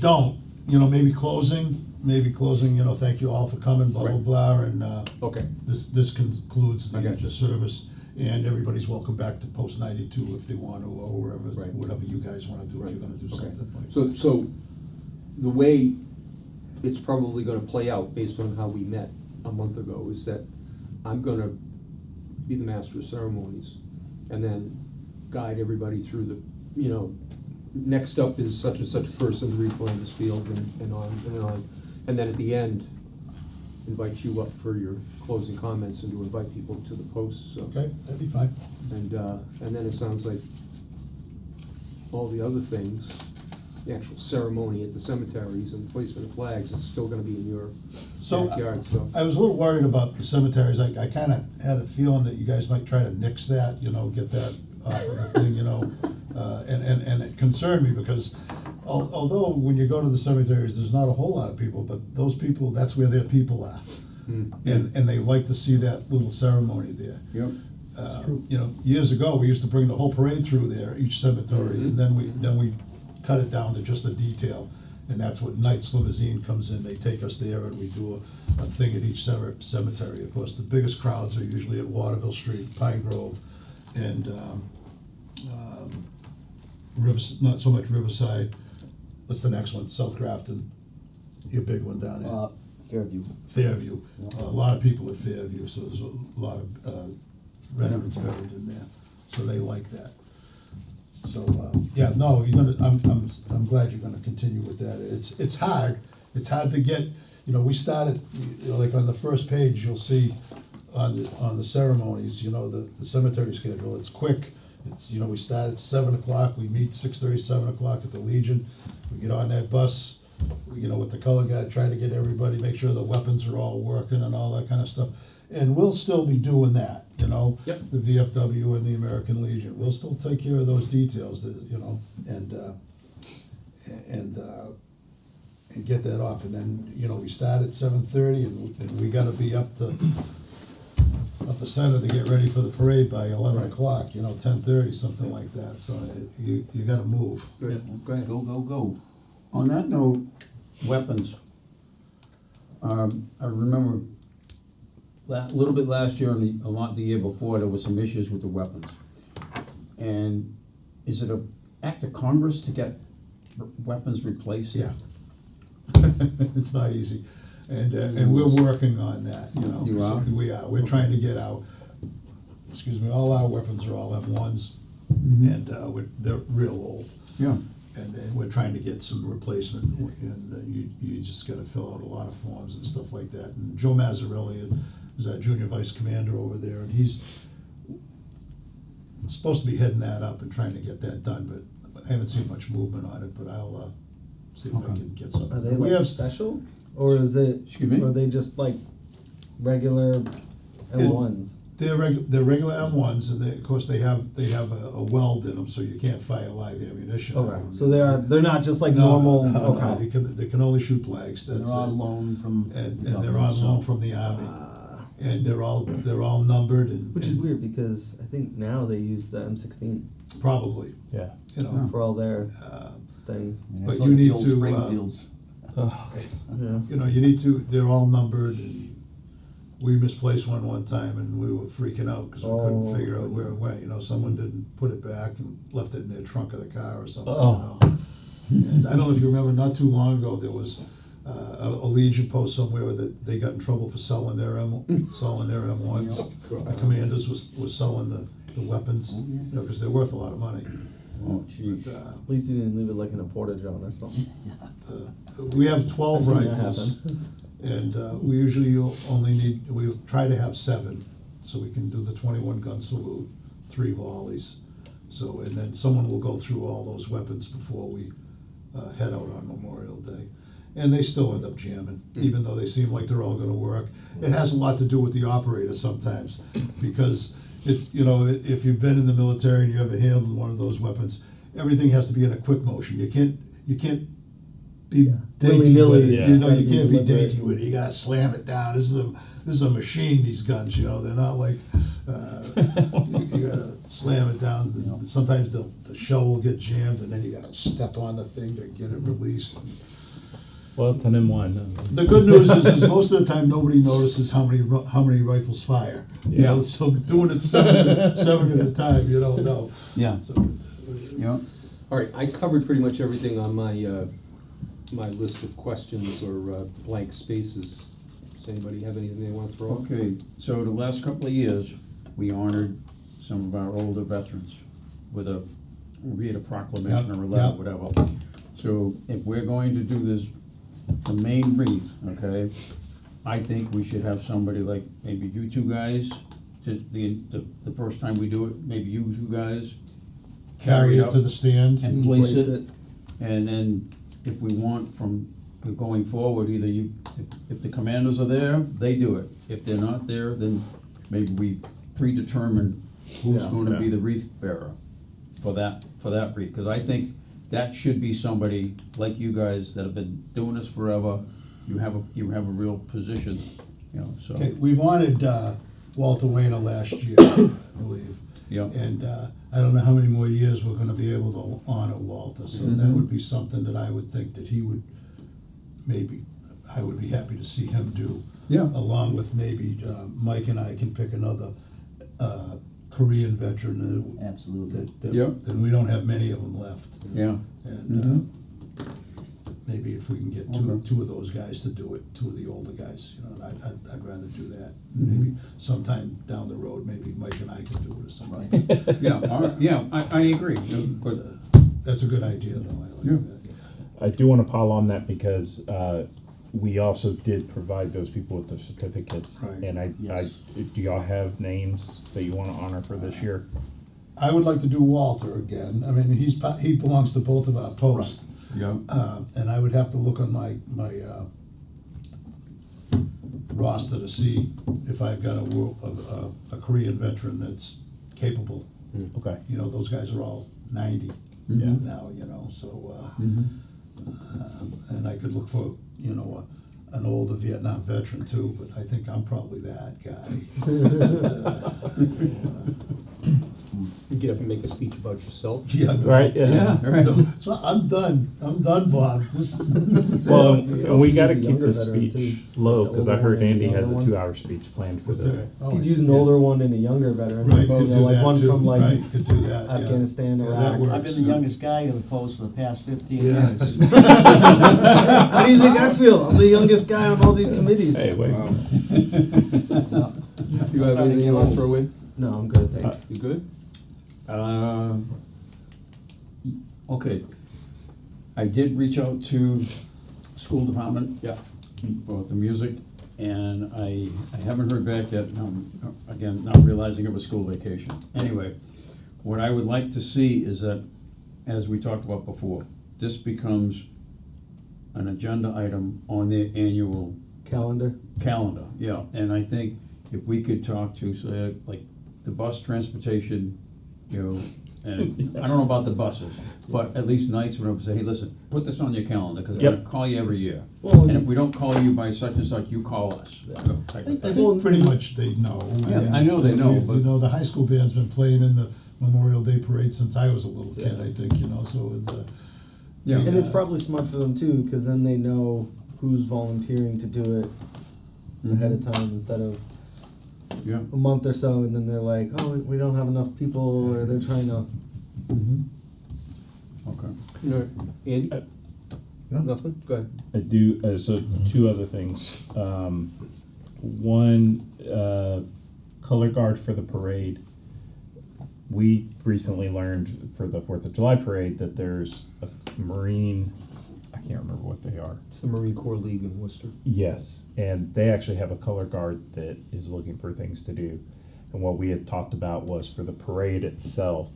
[SPEAKER 2] don't, you know, maybe closing, you know, thank you all for coming, blah, blah,
[SPEAKER 1] Right.
[SPEAKER 2] blah, and
[SPEAKER 1] Okay,
[SPEAKER 2] this concludes
[SPEAKER 1] I got you.
[SPEAKER 2] the service. And everybody's welcome back to post 92 if they want to, or wherever,
[SPEAKER 1] Right.
[SPEAKER 2] whatever you guys wanna do, if you're gonna do
[SPEAKER 1] Okay.
[SPEAKER 2] something like.
[SPEAKER 1] So the way it's probably gonna play out, based on how we met a month ago, is that I'm gonna be the master of ceremonies, and then guide everybody through the, next up is such and such person to reclaim this field, and on and on. And then at the end, invite you up for your closing comments and to invite people to the posts, so.
[SPEAKER 2] Okay, that'd be fine.
[SPEAKER 1] And then it sounds like all the other things, the actual ceremony at the cemeteries and placement of flags, is still gonna be in your
[SPEAKER 2] So,
[SPEAKER 1] backyard, so.
[SPEAKER 2] I was a little worried about the cemeteries. I kinda had a feeling that you guys might try to nix that, get that off of the thing, and it concerned me because although when you go to the cemeteries, there's not a whole lot of people, but those people, that's where their people are. And they like to see that little ceremony there.
[SPEAKER 4] Yep.
[SPEAKER 2] Years ago, we used to bring the whole parade through there, each cemetery, and then we cut it down to just a detail. And that's what Knight's Limousine comes in, they take us there and we do a thing at each cemetery. Of course, the biggest crowds are usually at Waterville Street, Pine Grove, and not so much Riverside. What's the next one? South Grafton, your big one down there.
[SPEAKER 6] Fairview.
[SPEAKER 2] Fairview. A lot of people at Fairview, so there's a lot of veterans buried in there, so they like that. So, no, I'm glad you're gonna continue with that. It's hard to get, we started, like on the first page, you'll see on the ceremonies, the cemetery schedule, it's quick. It's, we start at 7 o'clock, we meet 6:30, 7 o'clock at the Legion. We get on that bus, with the color guard, try to get everybody, make sure the weapons are all working and all that kind of stuff. And we'll still be doing that,
[SPEAKER 1] Yep.
[SPEAKER 2] the VFW and the American Legion. We'll still take care of those details, and get that off. And then, we start at 7:30 and we gotta be up the center to get ready for the parade by 11 o'clock, 10:30, something like that. So you gotta move.
[SPEAKER 1] Good.
[SPEAKER 6] Let's go, go, go.
[SPEAKER 4] On that note, weapons. I remember a little bit last year and a lot the year before, there was some issues with the weapons. And is it an act of Congress to get weapons replaced?
[SPEAKER 2] Yeah. It's not easy. And we're working on that,
[SPEAKER 4] You are?
[SPEAKER 2] We are. We're trying to get all our weapons are all M1s, and they're real old.
[SPEAKER 4] Yeah.
[SPEAKER 2] And we're trying to get some replacement, and you just gotta fill out a lot of forms and stuff like that. And Joe Mazzarelli is our junior vice commander over there, and he's supposed to be heading that up and trying to get that done, but I haven't seen much movement on it, but I'll see if I can get something.
[SPEAKER 7] Are they
[SPEAKER 2] We
[SPEAKER 7] like
[SPEAKER 2] have-
[SPEAKER 7] special, or is it?
[SPEAKER 4] Excuse me?
[SPEAKER 7] Or are they just like regular M1s?
[SPEAKER 2] They're regular M1s, and of course they have a weld in them, so you can't fire live ammunition.
[SPEAKER 7] Okay, so they're not just like
[SPEAKER 2] No,
[SPEAKER 7] normal.
[SPEAKER 2] no,
[SPEAKER 7] Okay.
[SPEAKER 2] they can only shoot blanks.
[SPEAKER 6] They're
[SPEAKER 2] That's
[SPEAKER 6] on
[SPEAKER 2] it.
[SPEAKER 6] loan from.
[SPEAKER 2] And
[SPEAKER 6] the
[SPEAKER 2] they're
[SPEAKER 6] government,
[SPEAKER 2] on
[SPEAKER 6] so-
[SPEAKER 2] loan from the Army, and they're all numbered and.
[SPEAKER 7] Which is
[SPEAKER 2] and
[SPEAKER 7] weird because I think now they use the M16
[SPEAKER 2] Probably,
[SPEAKER 3] Yeah.
[SPEAKER 7] for all their
[SPEAKER 2] uh,
[SPEAKER 7] things.
[SPEAKER 6] Yeah,
[SPEAKER 2] But
[SPEAKER 6] it's
[SPEAKER 2] you
[SPEAKER 6] like
[SPEAKER 2] need
[SPEAKER 6] the old
[SPEAKER 2] to,
[SPEAKER 6] Springfields.
[SPEAKER 7] Yeah.
[SPEAKER 2] you need to. They're all numbered, and we misplaced one time, and we were freaking out because we couldn't figure out where it went. Someone didn't put it back and left it in their trunk of the car or something.
[SPEAKER 3] Oh.
[SPEAKER 2] And I don't know if you remember, not too long ago, there was a Legion post somewhere that they got in trouble for selling their M1s. The commanders was selling the weapons, because they're worth a lot of money.
[SPEAKER 4] Oh, geez.
[SPEAKER 2] But,
[SPEAKER 7] At least you didn't leave it like in a porta john or something.
[SPEAKER 2] we have 12
[SPEAKER 7] I've seen that
[SPEAKER 2] rifles,
[SPEAKER 7] happen.
[SPEAKER 2] and we usually we try to have 7, so we can do the 21 gun salute, 3 volleys. So, and then someone will go through all those weapons before we head out on Memorial Day. And they still end up jamming, even though they seem like they're all gonna work. It has a lot to do with the operator sometimes, because it's, if you've been in the military and you ever handled one of those weapons, everything has to be in a quick motion. You can't be dainty
[SPEAKER 7] Willy-nilly,
[SPEAKER 2] with it.
[SPEAKER 3] yeah.
[SPEAKER 2] You
[SPEAKER 7] Gotta be
[SPEAKER 2] can't be
[SPEAKER 7] deliberate.
[SPEAKER 2] dainty with it. You gotta slam it down. This is a machine, these guns, they're not like, you gotta slam it down. Sometimes the shell will get jammed, and then you gotta step on the thing to get it released.
[SPEAKER 3] Well, 10 and 1.
[SPEAKER 2] The good news is most of the time, nobody notices how many rifles fire. You know,
[SPEAKER 3] Yeah.
[SPEAKER 2] so doing it seven at a time, you don't know.
[SPEAKER 4] Yeah,
[SPEAKER 2] So,
[SPEAKER 4] yeah.
[SPEAKER 1] All right, I covered pretty much everything on my, my list of questions or blank spaces. Does anybody have anything they want to throw up?
[SPEAKER 4] Okay, so the last couple of years, we honored some of our older veterans with a, be it a proclamation or a letter,
[SPEAKER 2] Yep.
[SPEAKER 4] whatever. So if we're going to do this, the main wreath, okay, I think we should have somebody like maybe you two guys, to the first time we do it, maybe you two guys
[SPEAKER 2] carry it
[SPEAKER 4] up
[SPEAKER 2] to the stand.
[SPEAKER 4] and place
[SPEAKER 7] Place
[SPEAKER 4] it. And then if we want from going forward, either you, if the commanders are there, they do it. If they're not there, then maybe we predetermine who's
[SPEAKER 7] Yeah.
[SPEAKER 4] gonna be
[SPEAKER 3] Yeah.
[SPEAKER 4] the wreath bearer for that wreath. Cause I think that should be somebody like you guys that have been doing this forever. You have a real position, you know, so,
[SPEAKER 2] Okay, we wanted Walter Wayner last year, I believe.
[SPEAKER 4] yeah.
[SPEAKER 2] And I don't know how many more years we're gonna be able to honor Walter, so that would be something that I would think that he would, maybe, I would be happy to see him do.
[SPEAKER 4] Yeah.
[SPEAKER 2] Along with maybe Mike and I can pick another Korean veteran
[SPEAKER 6] Absolutely.
[SPEAKER 4] Yeah.
[SPEAKER 2] then we don't have many of them left.
[SPEAKER 4] Yeah.
[SPEAKER 2] And maybe if we can get
[SPEAKER 4] Okay.
[SPEAKER 2] two of those guys to do it, two of the older guys, you know, I'd rather do that.
[SPEAKER 4] Mm-hmm.
[SPEAKER 2] Maybe sometime down the road, maybe Mike and I can do it or something.
[SPEAKER 4] Yeah, all right, yeah, I agree, but,
[SPEAKER 2] That's a good idea, though, I
[SPEAKER 4] Yeah.
[SPEAKER 2] like that.
[SPEAKER 3] I do want to pile on that because we also did provide those people with the certificates.
[SPEAKER 2] Right.
[SPEAKER 3] And
[SPEAKER 6] Yes.
[SPEAKER 3] do y'all have names that you want to honor for this year?
[SPEAKER 2] I would like to do Walter again. I mean, he belongs to both of our posts.
[SPEAKER 4] yeah,
[SPEAKER 2] And I would have to look on my roster to see if I've got a Korean veteran that's capable.
[SPEAKER 3] Okay.
[SPEAKER 2] You know, those guys are all 90
[SPEAKER 3] Yeah.
[SPEAKER 2] now, you know, so,
[SPEAKER 4] mhm.
[SPEAKER 2] and I could look for, you know, an older Vietnam veteran too, but I think I'm probably that guy.
[SPEAKER 1] You get up and make a speech about yourself.
[SPEAKER 2] Yeah, no.
[SPEAKER 3] Right,
[SPEAKER 4] Yeah, right.
[SPEAKER 2] No, so I'm done, Bob. This is
[SPEAKER 3] Well,
[SPEAKER 2] it.
[SPEAKER 3] and we got to
[SPEAKER 7] use a
[SPEAKER 3] keep
[SPEAKER 7] younger
[SPEAKER 3] the
[SPEAKER 7] veteran,
[SPEAKER 3] speech
[SPEAKER 7] too.
[SPEAKER 3] low
[SPEAKER 7] The
[SPEAKER 3] because I
[SPEAKER 7] older
[SPEAKER 3] heard
[SPEAKER 7] one and
[SPEAKER 3] Andy
[SPEAKER 7] the
[SPEAKER 3] has a
[SPEAKER 7] younger one.
[SPEAKER 3] 2-hour speech planned for
[SPEAKER 2] What's
[SPEAKER 3] the.
[SPEAKER 2] that?
[SPEAKER 5] Oh,
[SPEAKER 7] Could use an older one and a younger veteran.
[SPEAKER 2] Right,
[SPEAKER 7] You
[SPEAKER 2] could
[SPEAKER 7] know,
[SPEAKER 2] do
[SPEAKER 7] like
[SPEAKER 2] that
[SPEAKER 7] one
[SPEAKER 2] too.
[SPEAKER 7] from like
[SPEAKER 2] Right, could do that, yeah.
[SPEAKER 7] Afghanistan,
[SPEAKER 2] Yeah,
[SPEAKER 7] Iraq.
[SPEAKER 2] that works.
[SPEAKER 6] I've been the youngest guy in the post for the past 15
[SPEAKER 2] Yeah.
[SPEAKER 6] years.
[SPEAKER 7] How do you think I feel? I'm the youngest guy on all these committees.
[SPEAKER 3] Hey, wait.
[SPEAKER 1] You have anything you want to throw in?
[SPEAKER 7] No, I'm good, thanks.
[SPEAKER 1] You good?
[SPEAKER 4] Okay. I did reach out to school department.
[SPEAKER 1] Yeah.
[SPEAKER 4] About the music, and I haven't heard back yet, again, not realizing it was school vacation. Anyway, what I would like to see is that, as we talked about before, this becomes an agenda item on their annual
[SPEAKER 7] Calendar.
[SPEAKER 4] calendar, yeah, and I think if we could talk to, say, like, the bus transportation, you know, and I don't know about the buses, but at least nights when I would say, hey, listen, put this on your calendar, because I'm gonna
[SPEAKER 3] Yep.
[SPEAKER 4] call you every year.
[SPEAKER 7] Well,
[SPEAKER 4] And if we don't call you by such and such, you call us. Type of
[SPEAKER 2] I
[SPEAKER 4] thing.
[SPEAKER 2] think pretty much they know.
[SPEAKER 4] Yeah,
[SPEAKER 2] mean,
[SPEAKER 4] I know they know,
[SPEAKER 2] you
[SPEAKER 4] but-
[SPEAKER 2] know, the high school band's been playing in the Memorial Day parade since I was a little kid, I think, you know, so it's,
[SPEAKER 4] Yeah.
[SPEAKER 7] And it's probably smart for them too, because then they know who's volunteering to do it ahead of time instead of
[SPEAKER 4] Yeah.
[SPEAKER 7] a month or so, and then they're like, oh, we don't have enough people, or they're trying to.
[SPEAKER 4] Okay.
[SPEAKER 1] No. Andy?
[SPEAKER 5] Yeah.
[SPEAKER 1] Nothing? Go ahead.
[SPEAKER 3] I do, so 2 other things. One, color guard for the parade. We recently learned for the 4th of July parade that there's a Marine, I can't remember what they are.
[SPEAKER 1] It's the Marine Corps League in Worcester.
[SPEAKER 3] Yes, and they actually have a color guard that is looking for things to do. And what we had talked about was for the parade itself,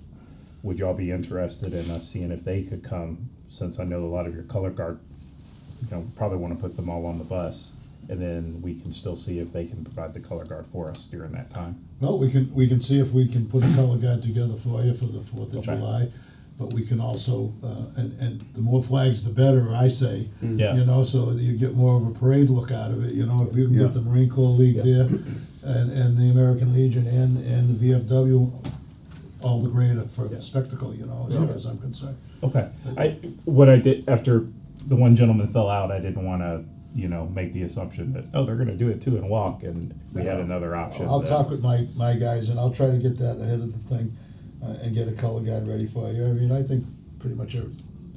[SPEAKER 3] would y'all be interested in us seeing if they could come, since I know a lot of your color guard, you know, probably want to put them all on the bus, and then we can still see if they can provide the color guard for us during that time.
[SPEAKER 2] well, we can see if we can put a color guard together for you for the 4th of
[SPEAKER 3] Okay.
[SPEAKER 2] July. But we can also, and the more flags, the better, I say.
[SPEAKER 3] Yeah.
[SPEAKER 2] You know, so that you get more of a parade look out of it, you know, if you can
[SPEAKER 4] Yeah.
[SPEAKER 2] get the Marine Corps League
[SPEAKER 1] Yeah.
[SPEAKER 2] there, and the American Legion and the VFW, all the greater for
[SPEAKER 1] Yeah.
[SPEAKER 2] spectacle, you know, as far as I'm concerned.
[SPEAKER 3] Okay, what I did after the one gentleman fell out, I didn't wanna, make the assumption that, oh, they're gonna do it too and walk, and if we had another option.
[SPEAKER 2] I'll
[SPEAKER 3] then-
[SPEAKER 2] talk with my guys, and I'll try to get that ahead of the thing, and get a color guard ready for you. I mean, I think pretty much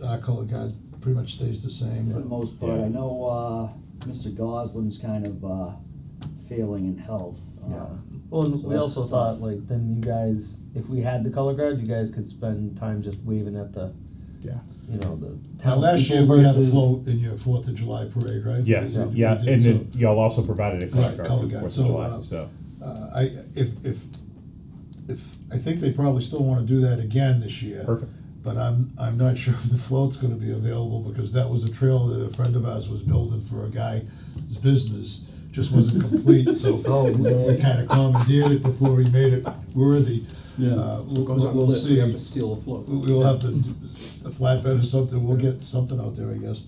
[SPEAKER 2] our color guard pretty much stays the same,
[SPEAKER 6] For the
[SPEAKER 2] but,
[SPEAKER 6] most part,
[SPEAKER 3] Yeah.
[SPEAKER 6] I know, Mr. Goslin's kind of, failing in health.
[SPEAKER 2] Yeah.
[SPEAKER 7] Well, and
[SPEAKER 6] So
[SPEAKER 7] we
[SPEAKER 6] that's
[SPEAKER 7] also
[SPEAKER 6] tough.
[SPEAKER 7] thought, like, then you guys, if we had the color guard, you guys could spend time just waving at the,
[SPEAKER 3] Yeah.
[SPEAKER 7] the
[SPEAKER 2] now
[SPEAKER 7] town
[SPEAKER 2] last year
[SPEAKER 7] people
[SPEAKER 2] we had a
[SPEAKER 7] versus.
[SPEAKER 2] float in your 4th of July parade, right?
[SPEAKER 3] Yes,
[SPEAKER 2] We did-
[SPEAKER 3] yeah,
[SPEAKER 2] we did,
[SPEAKER 3] and
[SPEAKER 2] so,
[SPEAKER 3] then y'all also provided a color
[SPEAKER 2] Right,
[SPEAKER 3] guard
[SPEAKER 2] color
[SPEAKER 3] for the
[SPEAKER 2] guard.
[SPEAKER 3] 4th
[SPEAKER 2] So,
[SPEAKER 3] of July, so.
[SPEAKER 2] If, I think they probably still wanna do that again this year.
[SPEAKER 3] Perfect.
[SPEAKER 2] But I'm not sure if the float's gonna be available, because that was a trail that a friend of ours was building for a guy's business, just wasn't complete, so we kinda commandeered it before he made it worthy.
[SPEAKER 4] Yeah.
[SPEAKER 2] We'll,
[SPEAKER 1] Goes on the
[SPEAKER 2] we'll
[SPEAKER 1] list, we
[SPEAKER 2] see.
[SPEAKER 1] have to steal a float.
[SPEAKER 2] We'll have to, do a flatbed or something, we'll get something out there, I guess.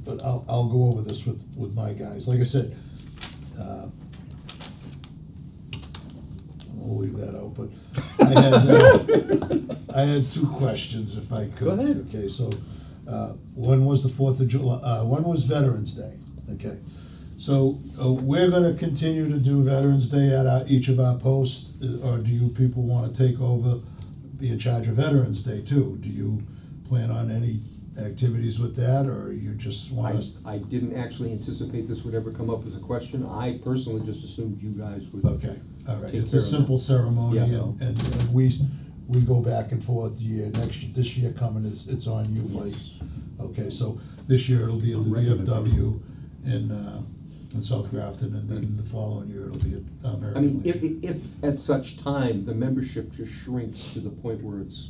[SPEAKER 2] But I'll go over this with my guys, like I said, we'll leave that out, but I had 2 questions if I could.
[SPEAKER 1] Go ahead.
[SPEAKER 2] Okay, so, one was the 4th of July, one was Veterans Day, okay? So, we're gonna continue to do Veterans Day at each of our posts, or do you people wanna take over, be in charge of Veterans Day too? Do you plan on any activities with that, or you just want us?
[SPEAKER 1] I didn't actually anticipate this would ever come up as a question. I personally just assumed you guys would.
[SPEAKER 2] Okay, all right,
[SPEAKER 1] Take
[SPEAKER 2] it's
[SPEAKER 1] care
[SPEAKER 2] a
[SPEAKER 1] of that.
[SPEAKER 2] simple ceremony,
[SPEAKER 1] Yeah.
[SPEAKER 2] and we go back and forth this year coming, it's on you, Mike. Okay, so this year it'll be at the VFW in South Grafton, and then the following year it'll be at
[SPEAKER 1] I
[SPEAKER 2] American
[SPEAKER 1] mean,
[SPEAKER 2] Legion.
[SPEAKER 1] if at such time, the membership just shrinks to the point where it's,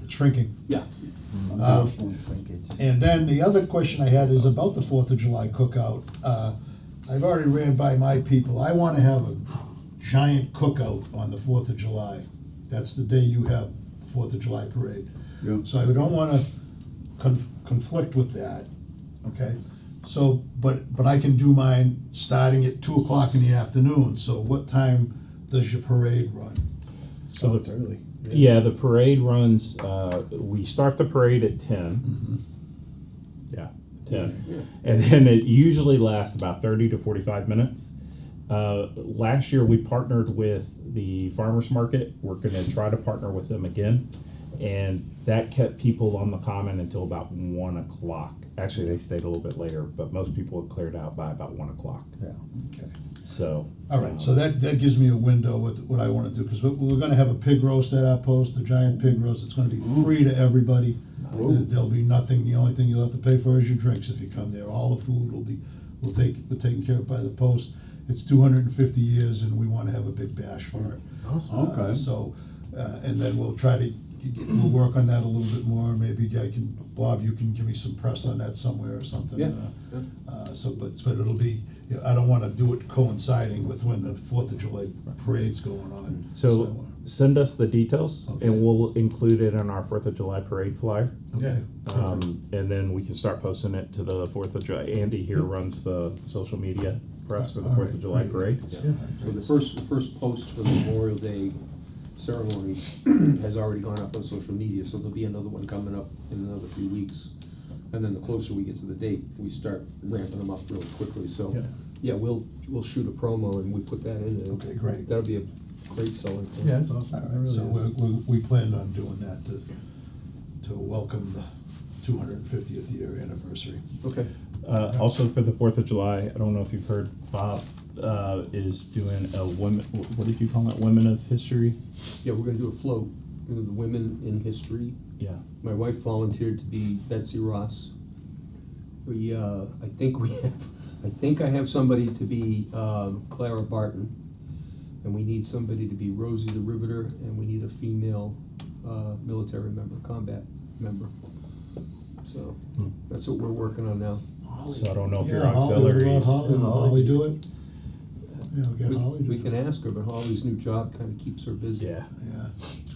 [SPEAKER 2] It's shrinking.
[SPEAKER 1] yeah.
[SPEAKER 6] Unfortunately, shrinkage.
[SPEAKER 2] And then the other question I had is about the 4th of July cookout. I've already ran by my people, I wanna have a giant cookout on the 4th of July. That's the day you have the 4th of July parade.
[SPEAKER 4] Yeah.
[SPEAKER 2] So I don't wanna conflict with that, okay? So, but I can do mine starting at 2 o'clock in the afternoon, so what time does your parade run?
[SPEAKER 3] So
[SPEAKER 5] It's early.
[SPEAKER 3] yeah, the parade runs, we start the parade at 10. Yeah, 10.
[SPEAKER 1] Yeah.
[SPEAKER 3] And then it usually lasts about 30 to 45 minutes. Last year, we partnered with the farmers market. We're gonna try to partner with them again. And that kept people on the common until about 1 o'clock. Actually, they stayed a little bit later, but most people had cleared out by about 1 o'clock.
[SPEAKER 7] Yeah.
[SPEAKER 2] Okay.
[SPEAKER 3] So.
[SPEAKER 2] All right, so that gives me a window with what I wanna do, because we're gonna have a pig roast at our post, a giant pig roast, it's gonna be free to everybody. There'll be nothing, the only thing you'll have to pay for is your drinks if you come there, all the food we're taken care of by the post. It's 250 years, and we wanna have a big bash for it.
[SPEAKER 5] Awesome.
[SPEAKER 4] Okay.
[SPEAKER 2] So, and then we'll try to, we'll work on that a little bit more, maybe Bob, you can give me some press on that somewhere or something.
[SPEAKER 1] Yeah,
[SPEAKER 2] But it'll be, I don't wanna do it coinciding with when the 4th of July parade's going on.
[SPEAKER 3] So send us the details,
[SPEAKER 2] Okay.
[SPEAKER 3] and we'll include it in our 4th of July parade flyer.
[SPEAKER 2] Okay, perfect.
[SPEAKER 3] And then we can start posting it to the 4th of July. Andy here runs the social media for us for the
[SPEAKER 2] All
[SPEAKER 3] 4th
[SPEAKER 2] right,
[SPEAKER 3] of July
[SPEAKER 2] great.
[SPEAKER 3] parade.
[SPEAKER 1] Yeah. So the first post for the Memorial Day ceremony has already gone up on social media, so there'll be another one coming up in another few weeks. And then the closer we get to the date, we start ramping them up really quickly, so,
[SPEAKER 5] Yeah.
[SPEAKER 1] yeah, we'll shoot a promo and we put that in there.
[SPEAKER 2] Okay, great.
[SPEAKER 1] That'll be a great selling point.
[SPEAKER 5] Yeah, it's awesome.
[SPEAKER 2] All
[SPEAKER 5] It
[SPEAKER 2] right,
[SPEAKER 5] really
[SPEAKER 2] so
[SPEAKER 5] is.
[SPEAKER 2] we planned on doing that to welcome the 250th year anniversary.
[SPEAKER 1] Okay.
[SPEAKER 3] Also for the 4th of July, I don't know if you've heard, Bob is doing a women, what did you call it, Women of History?
[SPEAKER 1] Yeah, we're gonna do a float, with the women in history.
[SPEAKER 3] Yeah.
[SPEAKER 1] My wife volunteered to be Betsy Ross. I think I have somebody to be Clara Barton, and we need somebody to be Rosie the Riveter, and we need a female military member, combat member. So that's what we're working on now.
[SPEAKER 3] So I don't know if your
[SPEAKER 2] Yeah, Holly, what about
[SPEAKER 3] auxiliaries.
[SPEAKER 2] Holly? Will Holly do it? Yeah, we'll get Holly to
[SPEAKER 1] We
[SPEAKER 2] do
[SPEAKER 1] can
[SPEAKER 2] it.
[SPEAKER 1] ask her, but Holly's new job kind of keeps her busy.
[SPEAKER 3] Yeah.
[SPEAKER 2] Yeah,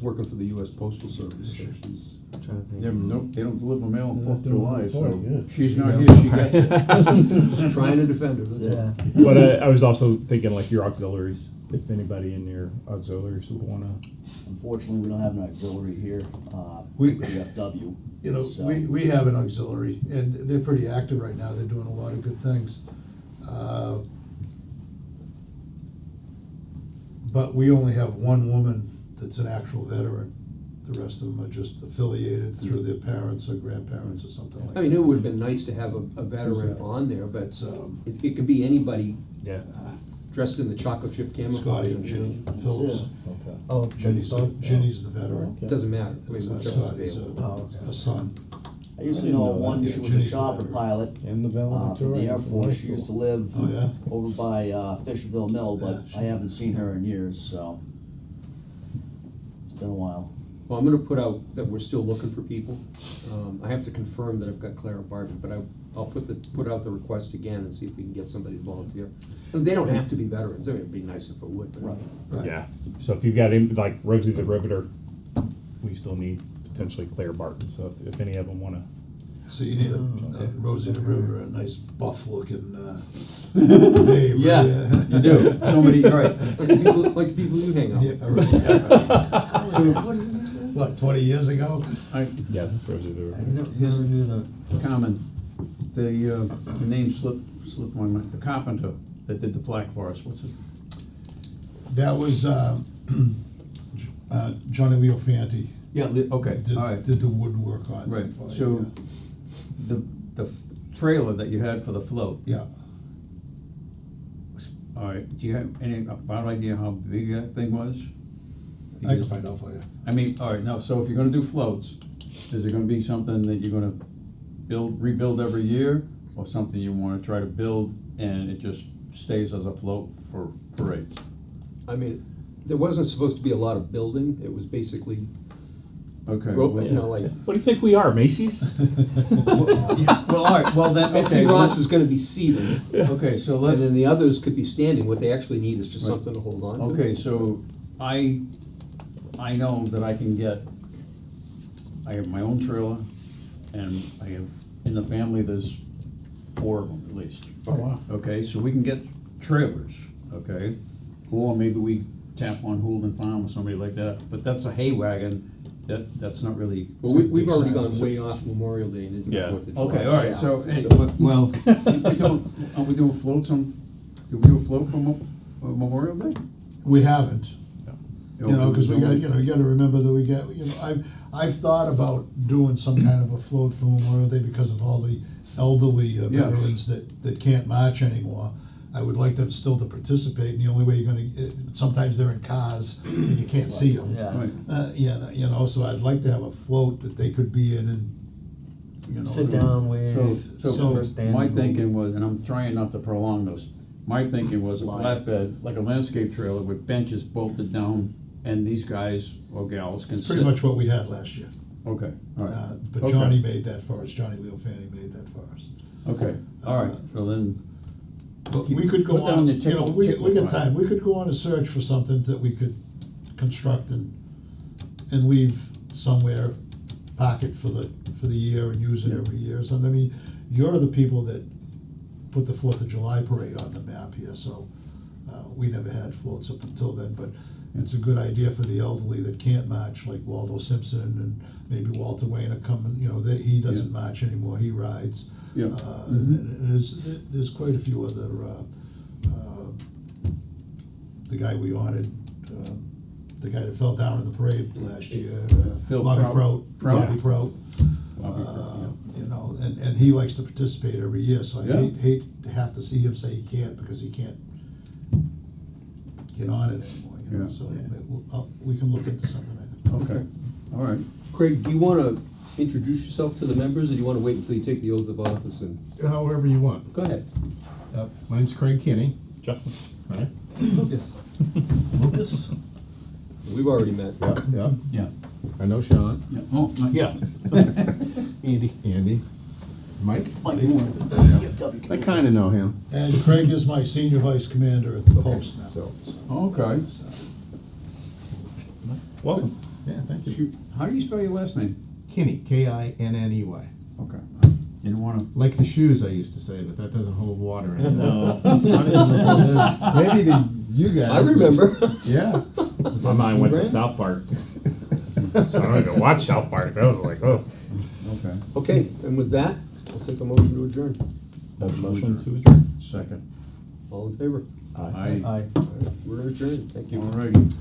[SPEAKER 1] She's working for the US Postal Service, so she's trying to think.
[SPEAKER 4] They don't deliver mail on
[SPEAKER 5] They're
[SPEAKER 4] 4th
[SPEAKER 5] not
[SPEAKER 4] of
[SPEAKER 5] doing it
[SPEAKER 4] July,
[SPEAKER 5] on the
[SPEAKER 4] so
[SPEAKER 5] 4th, yeah.
[SPEAKER 4] she's not here, she gets it.
[SPEAKER 1] Just trying to defend her, that's all.
[SPEAKER 6] Yeah.
[SPEAKER 3] But I was also thinking like your auxiliaries, if anybody in your auxiliaries would wanna,
[SPEAKER 6] Unfortunately, we don't have an auxiliary here,
[SPEAKER 2] We-
[SPEAKER 6] VFW.
[SPEAKER 2] You know,
[SPEAKER 6] So-
[SPEAKER 2] we have an auxiliary, and they're pretty active right now, they're doing a lot of good things. But we only have one woman that's an actual veteran. The rest of them are just affiliated through their parents or grandparents or something like that.
[SPEAKER 1] I mean, it would've been nice to have a
[SPEAKER 5] Who's
[SPEAKER 1] veteran
[SPEAKER 5] that?
[SPEAKER 1] on there, but
[SPEAKER 2] It's,
[SPEAKER 1] it could be anybody
[SPEAKER 3] yeah.
[SPEAKER 1] dressed in the chocolate chip camouflage.
[SPEAKER 2] Scotty and Ginny Phillips.
[SPEAKER 5] Okay.
[SPEAKER 7] Oh,
[SPEAKER 2] Ginny's the veteran.
[SPEAKER 1] It doesn't matter, I mean,
[SPEAKER 2] So
[SPEAKER 1] whichever's
[SPEAKER 2] Scotty's
[SPEAKER 1] available.
[SPEAKER 2] a son.
[SPEAKER 6] I used
[SPEAKER 5] I
[SPEAKER 6] to
[SPEAKER 5] didn't
[SPEAKER 6] know
[SPEAKER 5] know that.
[SPEAKER 6] one,
[SPEAKER 2] Yeah,
[SPEAKER 6] she was a
[SPEAKER 2] Ginny's
[SPEAKER 6] chopper
[SPEAKER 2] veteran.
[SPEAKER 6] pilot,
[SPEAKER 5] And the
[SPEAKER 6] for
[SPEAKER 5] valedictorian.
[SPEAKER 6] the Air
[SPEAKER 5] from
[SPEAKER 6] Force.
[SPEAKER 5] high
[SPEAKER 6] She used to
[SPEAKER 5] school.
[SPEAKER 6] live
[SPEAKER 2] Oh, yeah?
[SPEAKER 6] over by, Fisherville Mill, but
[SPEAKER 2] Yeah,
[SPEAKER 6] I haven't seen her in years, so. It's been a while.
[SPEAKER 1] Well, I'm gonna put out that we're still looking for people. I have to confirm that I've got Clara Barton, but I'll put out the request again and see if we can get somebody to volunteer. And they don't have to be veterans, I mean, it'd be nice if it would, but.
[SPEAKER 2] Right.
[SPEAKER 3] Yeah, so if you've got, like Rosie the Riveter, we still need potentially Claire Barton, so if any of them wanna,
[SPEAKER 2] So you need a
[SPEAKER 3] okay.
[SPEAKER 2] Rosie the River, a nice buff-looking babe.
[SPEAKER 4] Yeah, you do, somebody, right.
[SPEAKER 1] Like the people you hang out
[SPEAKER 2] Yeah,
[SPEAKER 1] with.
[SPEAKER 2] right. What, 20 years ago?
[SPEAKER 3] yeah, that's Rosie the Riveter.
[SPEAKER 4] Here's Carmen, the name slipped my mind, the carpenter that did the plaque for us, what's his?
[SPEAKER 2] That was Johnny Leofanti.
[SPEAKER 4] Yeah, okay,
[SPEAKER 2] Did,
[SPEAKER 4] all right.
[SPEAKER 2] did the woodwork on
[SPEAKER 4] Right,
[SPEAKER 2] that for you,
[SPEAKER 4] so the trailer that you had for the float,
[SPEAKER 2] yeah.
[SPEAKER 4] all right, do you have any about idea how big that thing was?
[SPEAKER 2] I can find out for you.
[SPEAKER 4] I mean, all right, now, so if you're gonna do floats, is it gonna be something that you're gonna rebuild every year? Or something you wanna try to build and it just stays as a float for parades?
[SPEAKER 1] I mean, there wasn't supposed to be a lot of building, it was basically,
[SPEAKER 4] Okay.
[SPEAKER 1] you know, like,
[SPEAKER 3] What do you think we are, Macy's?
[SPEAKER 4] Well, all right, well then,
[SPEAKER 1] Betsy
[SPEAKER 4] okay.
[SPEAKER 1] Ross is gonna be seated,
[SPEAKER 4] Okay, so let,
[SPEAKER 1] and then the others could be standing, what they actually need is just
[SPEAKER 4] Right.
[SPEAKER 1] something to hold on to.
[SPEAKER 4] okay, so I know that I have my own trailer, and I have, in the family, there's 4 of them at least.
[SPEAKER 5] Oh, wow.
[SPEAKER 4] Okay, so we can get trailers, okay? Or maybe we tap on Holden Farm or somebody like that, but that's a hay wagon, that's not really.
[SPEAKER 1] Well, we've already
[SPEAKER 2] Big
[SPEAKER 1] gone
[SPEAKER 2] size.
[SPEAKER 1] way off Memorial Day and into the
[SPEAKER 3] Yeah.
[SPEAKER 1] 4th of July.
[SPEAKER 4] Okay, all right, so,
[SPEAKER 1] Yeah.
[SPEAKER 4] hey, well, are we doing floats on, do we do a float for Memorial Day?
[SPEAKER 2] We haven't, you know, because we got, you know, you gotta remember that we got, you know, I've thought about doing some kind of a float for Memorial Day because of all the elderly
[SPEAKER 4] Yeah.
[SPEAKER 2] veterans that can't march anymore. I would like them still to participate, and the only way you're gonna, sometimes they're in cars and you can't see them.
[SPEAKER 6] Yeah.
[SPEAKER 4] Right,
[SPEAKER 2] You know, so I'd like to have a float that they could be in and, you know.
[SPEAKER 7] Sit down, wait.
[SPEAKER 4] so
[SPEAKER 7] or stand
[SPEAKER 4] my
[SPEAKER 7] and
[SPEAKER 4] thinking was, and I'm trying not to prolong this, my thinking was a
[SPEAKER 6] Line.
[SPEAKER 4] flatbed, like a landscape trailer with benches bolted down, and these guys or gals can
[SPEAKER 2] It's
[SPEAKER 4] sit.
[SPEAKER 2] pretty much what we had last year.
[SPEAKER 4] Okay, all right.
[SPEAKER 2] But
[SPEAKER 4] Okay.
[SPEAKER 2] Johnny made that for us, Johnny Leofanti made that for us.
[SPEAKER 4] Okay, all right, so then,
[SPEAKER 2] But we could go
[SPEAKER 4] Put down
[SPEAKER 2] on,
[SPEAKER 4] your
[SPEAKER 2] you know,
[SPEAKER 4] checkbook-
[SPEAKER 2] we
[SPEAKER 4] checkbook
[SPEAKER 2] got
[SPEAKER 4] line.
[SPEAKER 2] time, we could go on a search for something that we could construct and leave somewhere, pocket for the year and use it every year. So, I mean, you're the people that put the 4th of July parade on the map here, so, we never had floats up until then, but it's a good idea for the elderly that can't march, like Waldo Simpson and maybe Walter Wayne are coming, you know, he doesn't
[SPEAKER 4] Yeah.
[SPEAKER 2] march anymore, he rides.
[SPEAKER 4] Yeah.
[SPEAKER 2] And there's quite a few other, the guy we honored, the guy that fell down in the parade last year,
[SPEAKER 4] Phil
[SPEAKER 2] Bobby
[SPEAKER 4] Prout.
[SPEAKER 2] Prout, Bobby Prout.
[SPEAKER 4] Bobby Prout,
[SPEAKER 2] You know, and he likes to participate every year, so I
[SPEAKER 4] Yeah.
[SPEAKER 2] hate to have to see him say he can't because he can't get on it anymore, you know,
[SPEAKER 4] Yeah.
[SPEAKER 2] so we can look into something, I think.
[SPEAKER 4] okay, all right.
[SPEAKER 1] Craig, do you wanna introduce yourself to the members, or do you wanna wait until you take the oath of office and,
[SPEAKER 5] However you want.
[SPEAKER 1] go ahead.
[SPEAKER 5] My name's Craig Kinney.
[SPEAKER 3] Justin?
[SPEAKER 5] Right.
[SPEAKER 7] Lucas.
[SPEAKER 5] Lucas.
[SPEAKER 1] We've already met.
[SPEAKER 5] Yeah.
[SPEAKER 4] Yeah.
[SPEAKER 5] I know Sean.
[SPEAKER 4] Yeah, oh, yeah.
[SPEAKER 5] Andy. Mike.
[SPEAKER 6] Mike Moore, VFW.
[SPEAKER 5] I kinda know him.
[SPEAKER 2] And Craig is my senior vice commander at the post now.
[SPEAKER 5] So-
[SPEAKER 4] Okay.
[SPEAKER 2] So,
[SPEAKER 3] Welcome.
[SPEAKER 8] Yeah, thank you.
[SPEAKER 4] Shoot, how do you spell your last name?
[SPEAKER 8] Kinney, Kinney.
[SPEAKER 4] Okay. Didn't wanna.
[SPEAKER 8] Like the shoes I used to say, but that doesn't hold water anymore.
[SPEAKER 7] No. Maybe to you guys.
[SPEAKER 1] I remember.
[SPEAKER 8] Yeah.
[SPEAKER 3] My mind went to
[SPEAKER 7] Right?
[SPEAKER 3] South Park. So I don't even watch South Park. That was like, oh.
[SPEAKER 4] Okay.
[SPEAKER 1] Okay, and with that, I'll take a motion to adjourn.
[SPEAKER 3] Motion to adjourn.
[SPEAKER 4] Second.
[SPEAKER 1] All in favor?
[SPEAKER 3] Aye.
[SPEAKER 4] Aye.
[SPEAKER 7] Aye.
[SPEAKER 1] All right, we're adjourned, thank you.
[SPEAKER 4] Alrighty.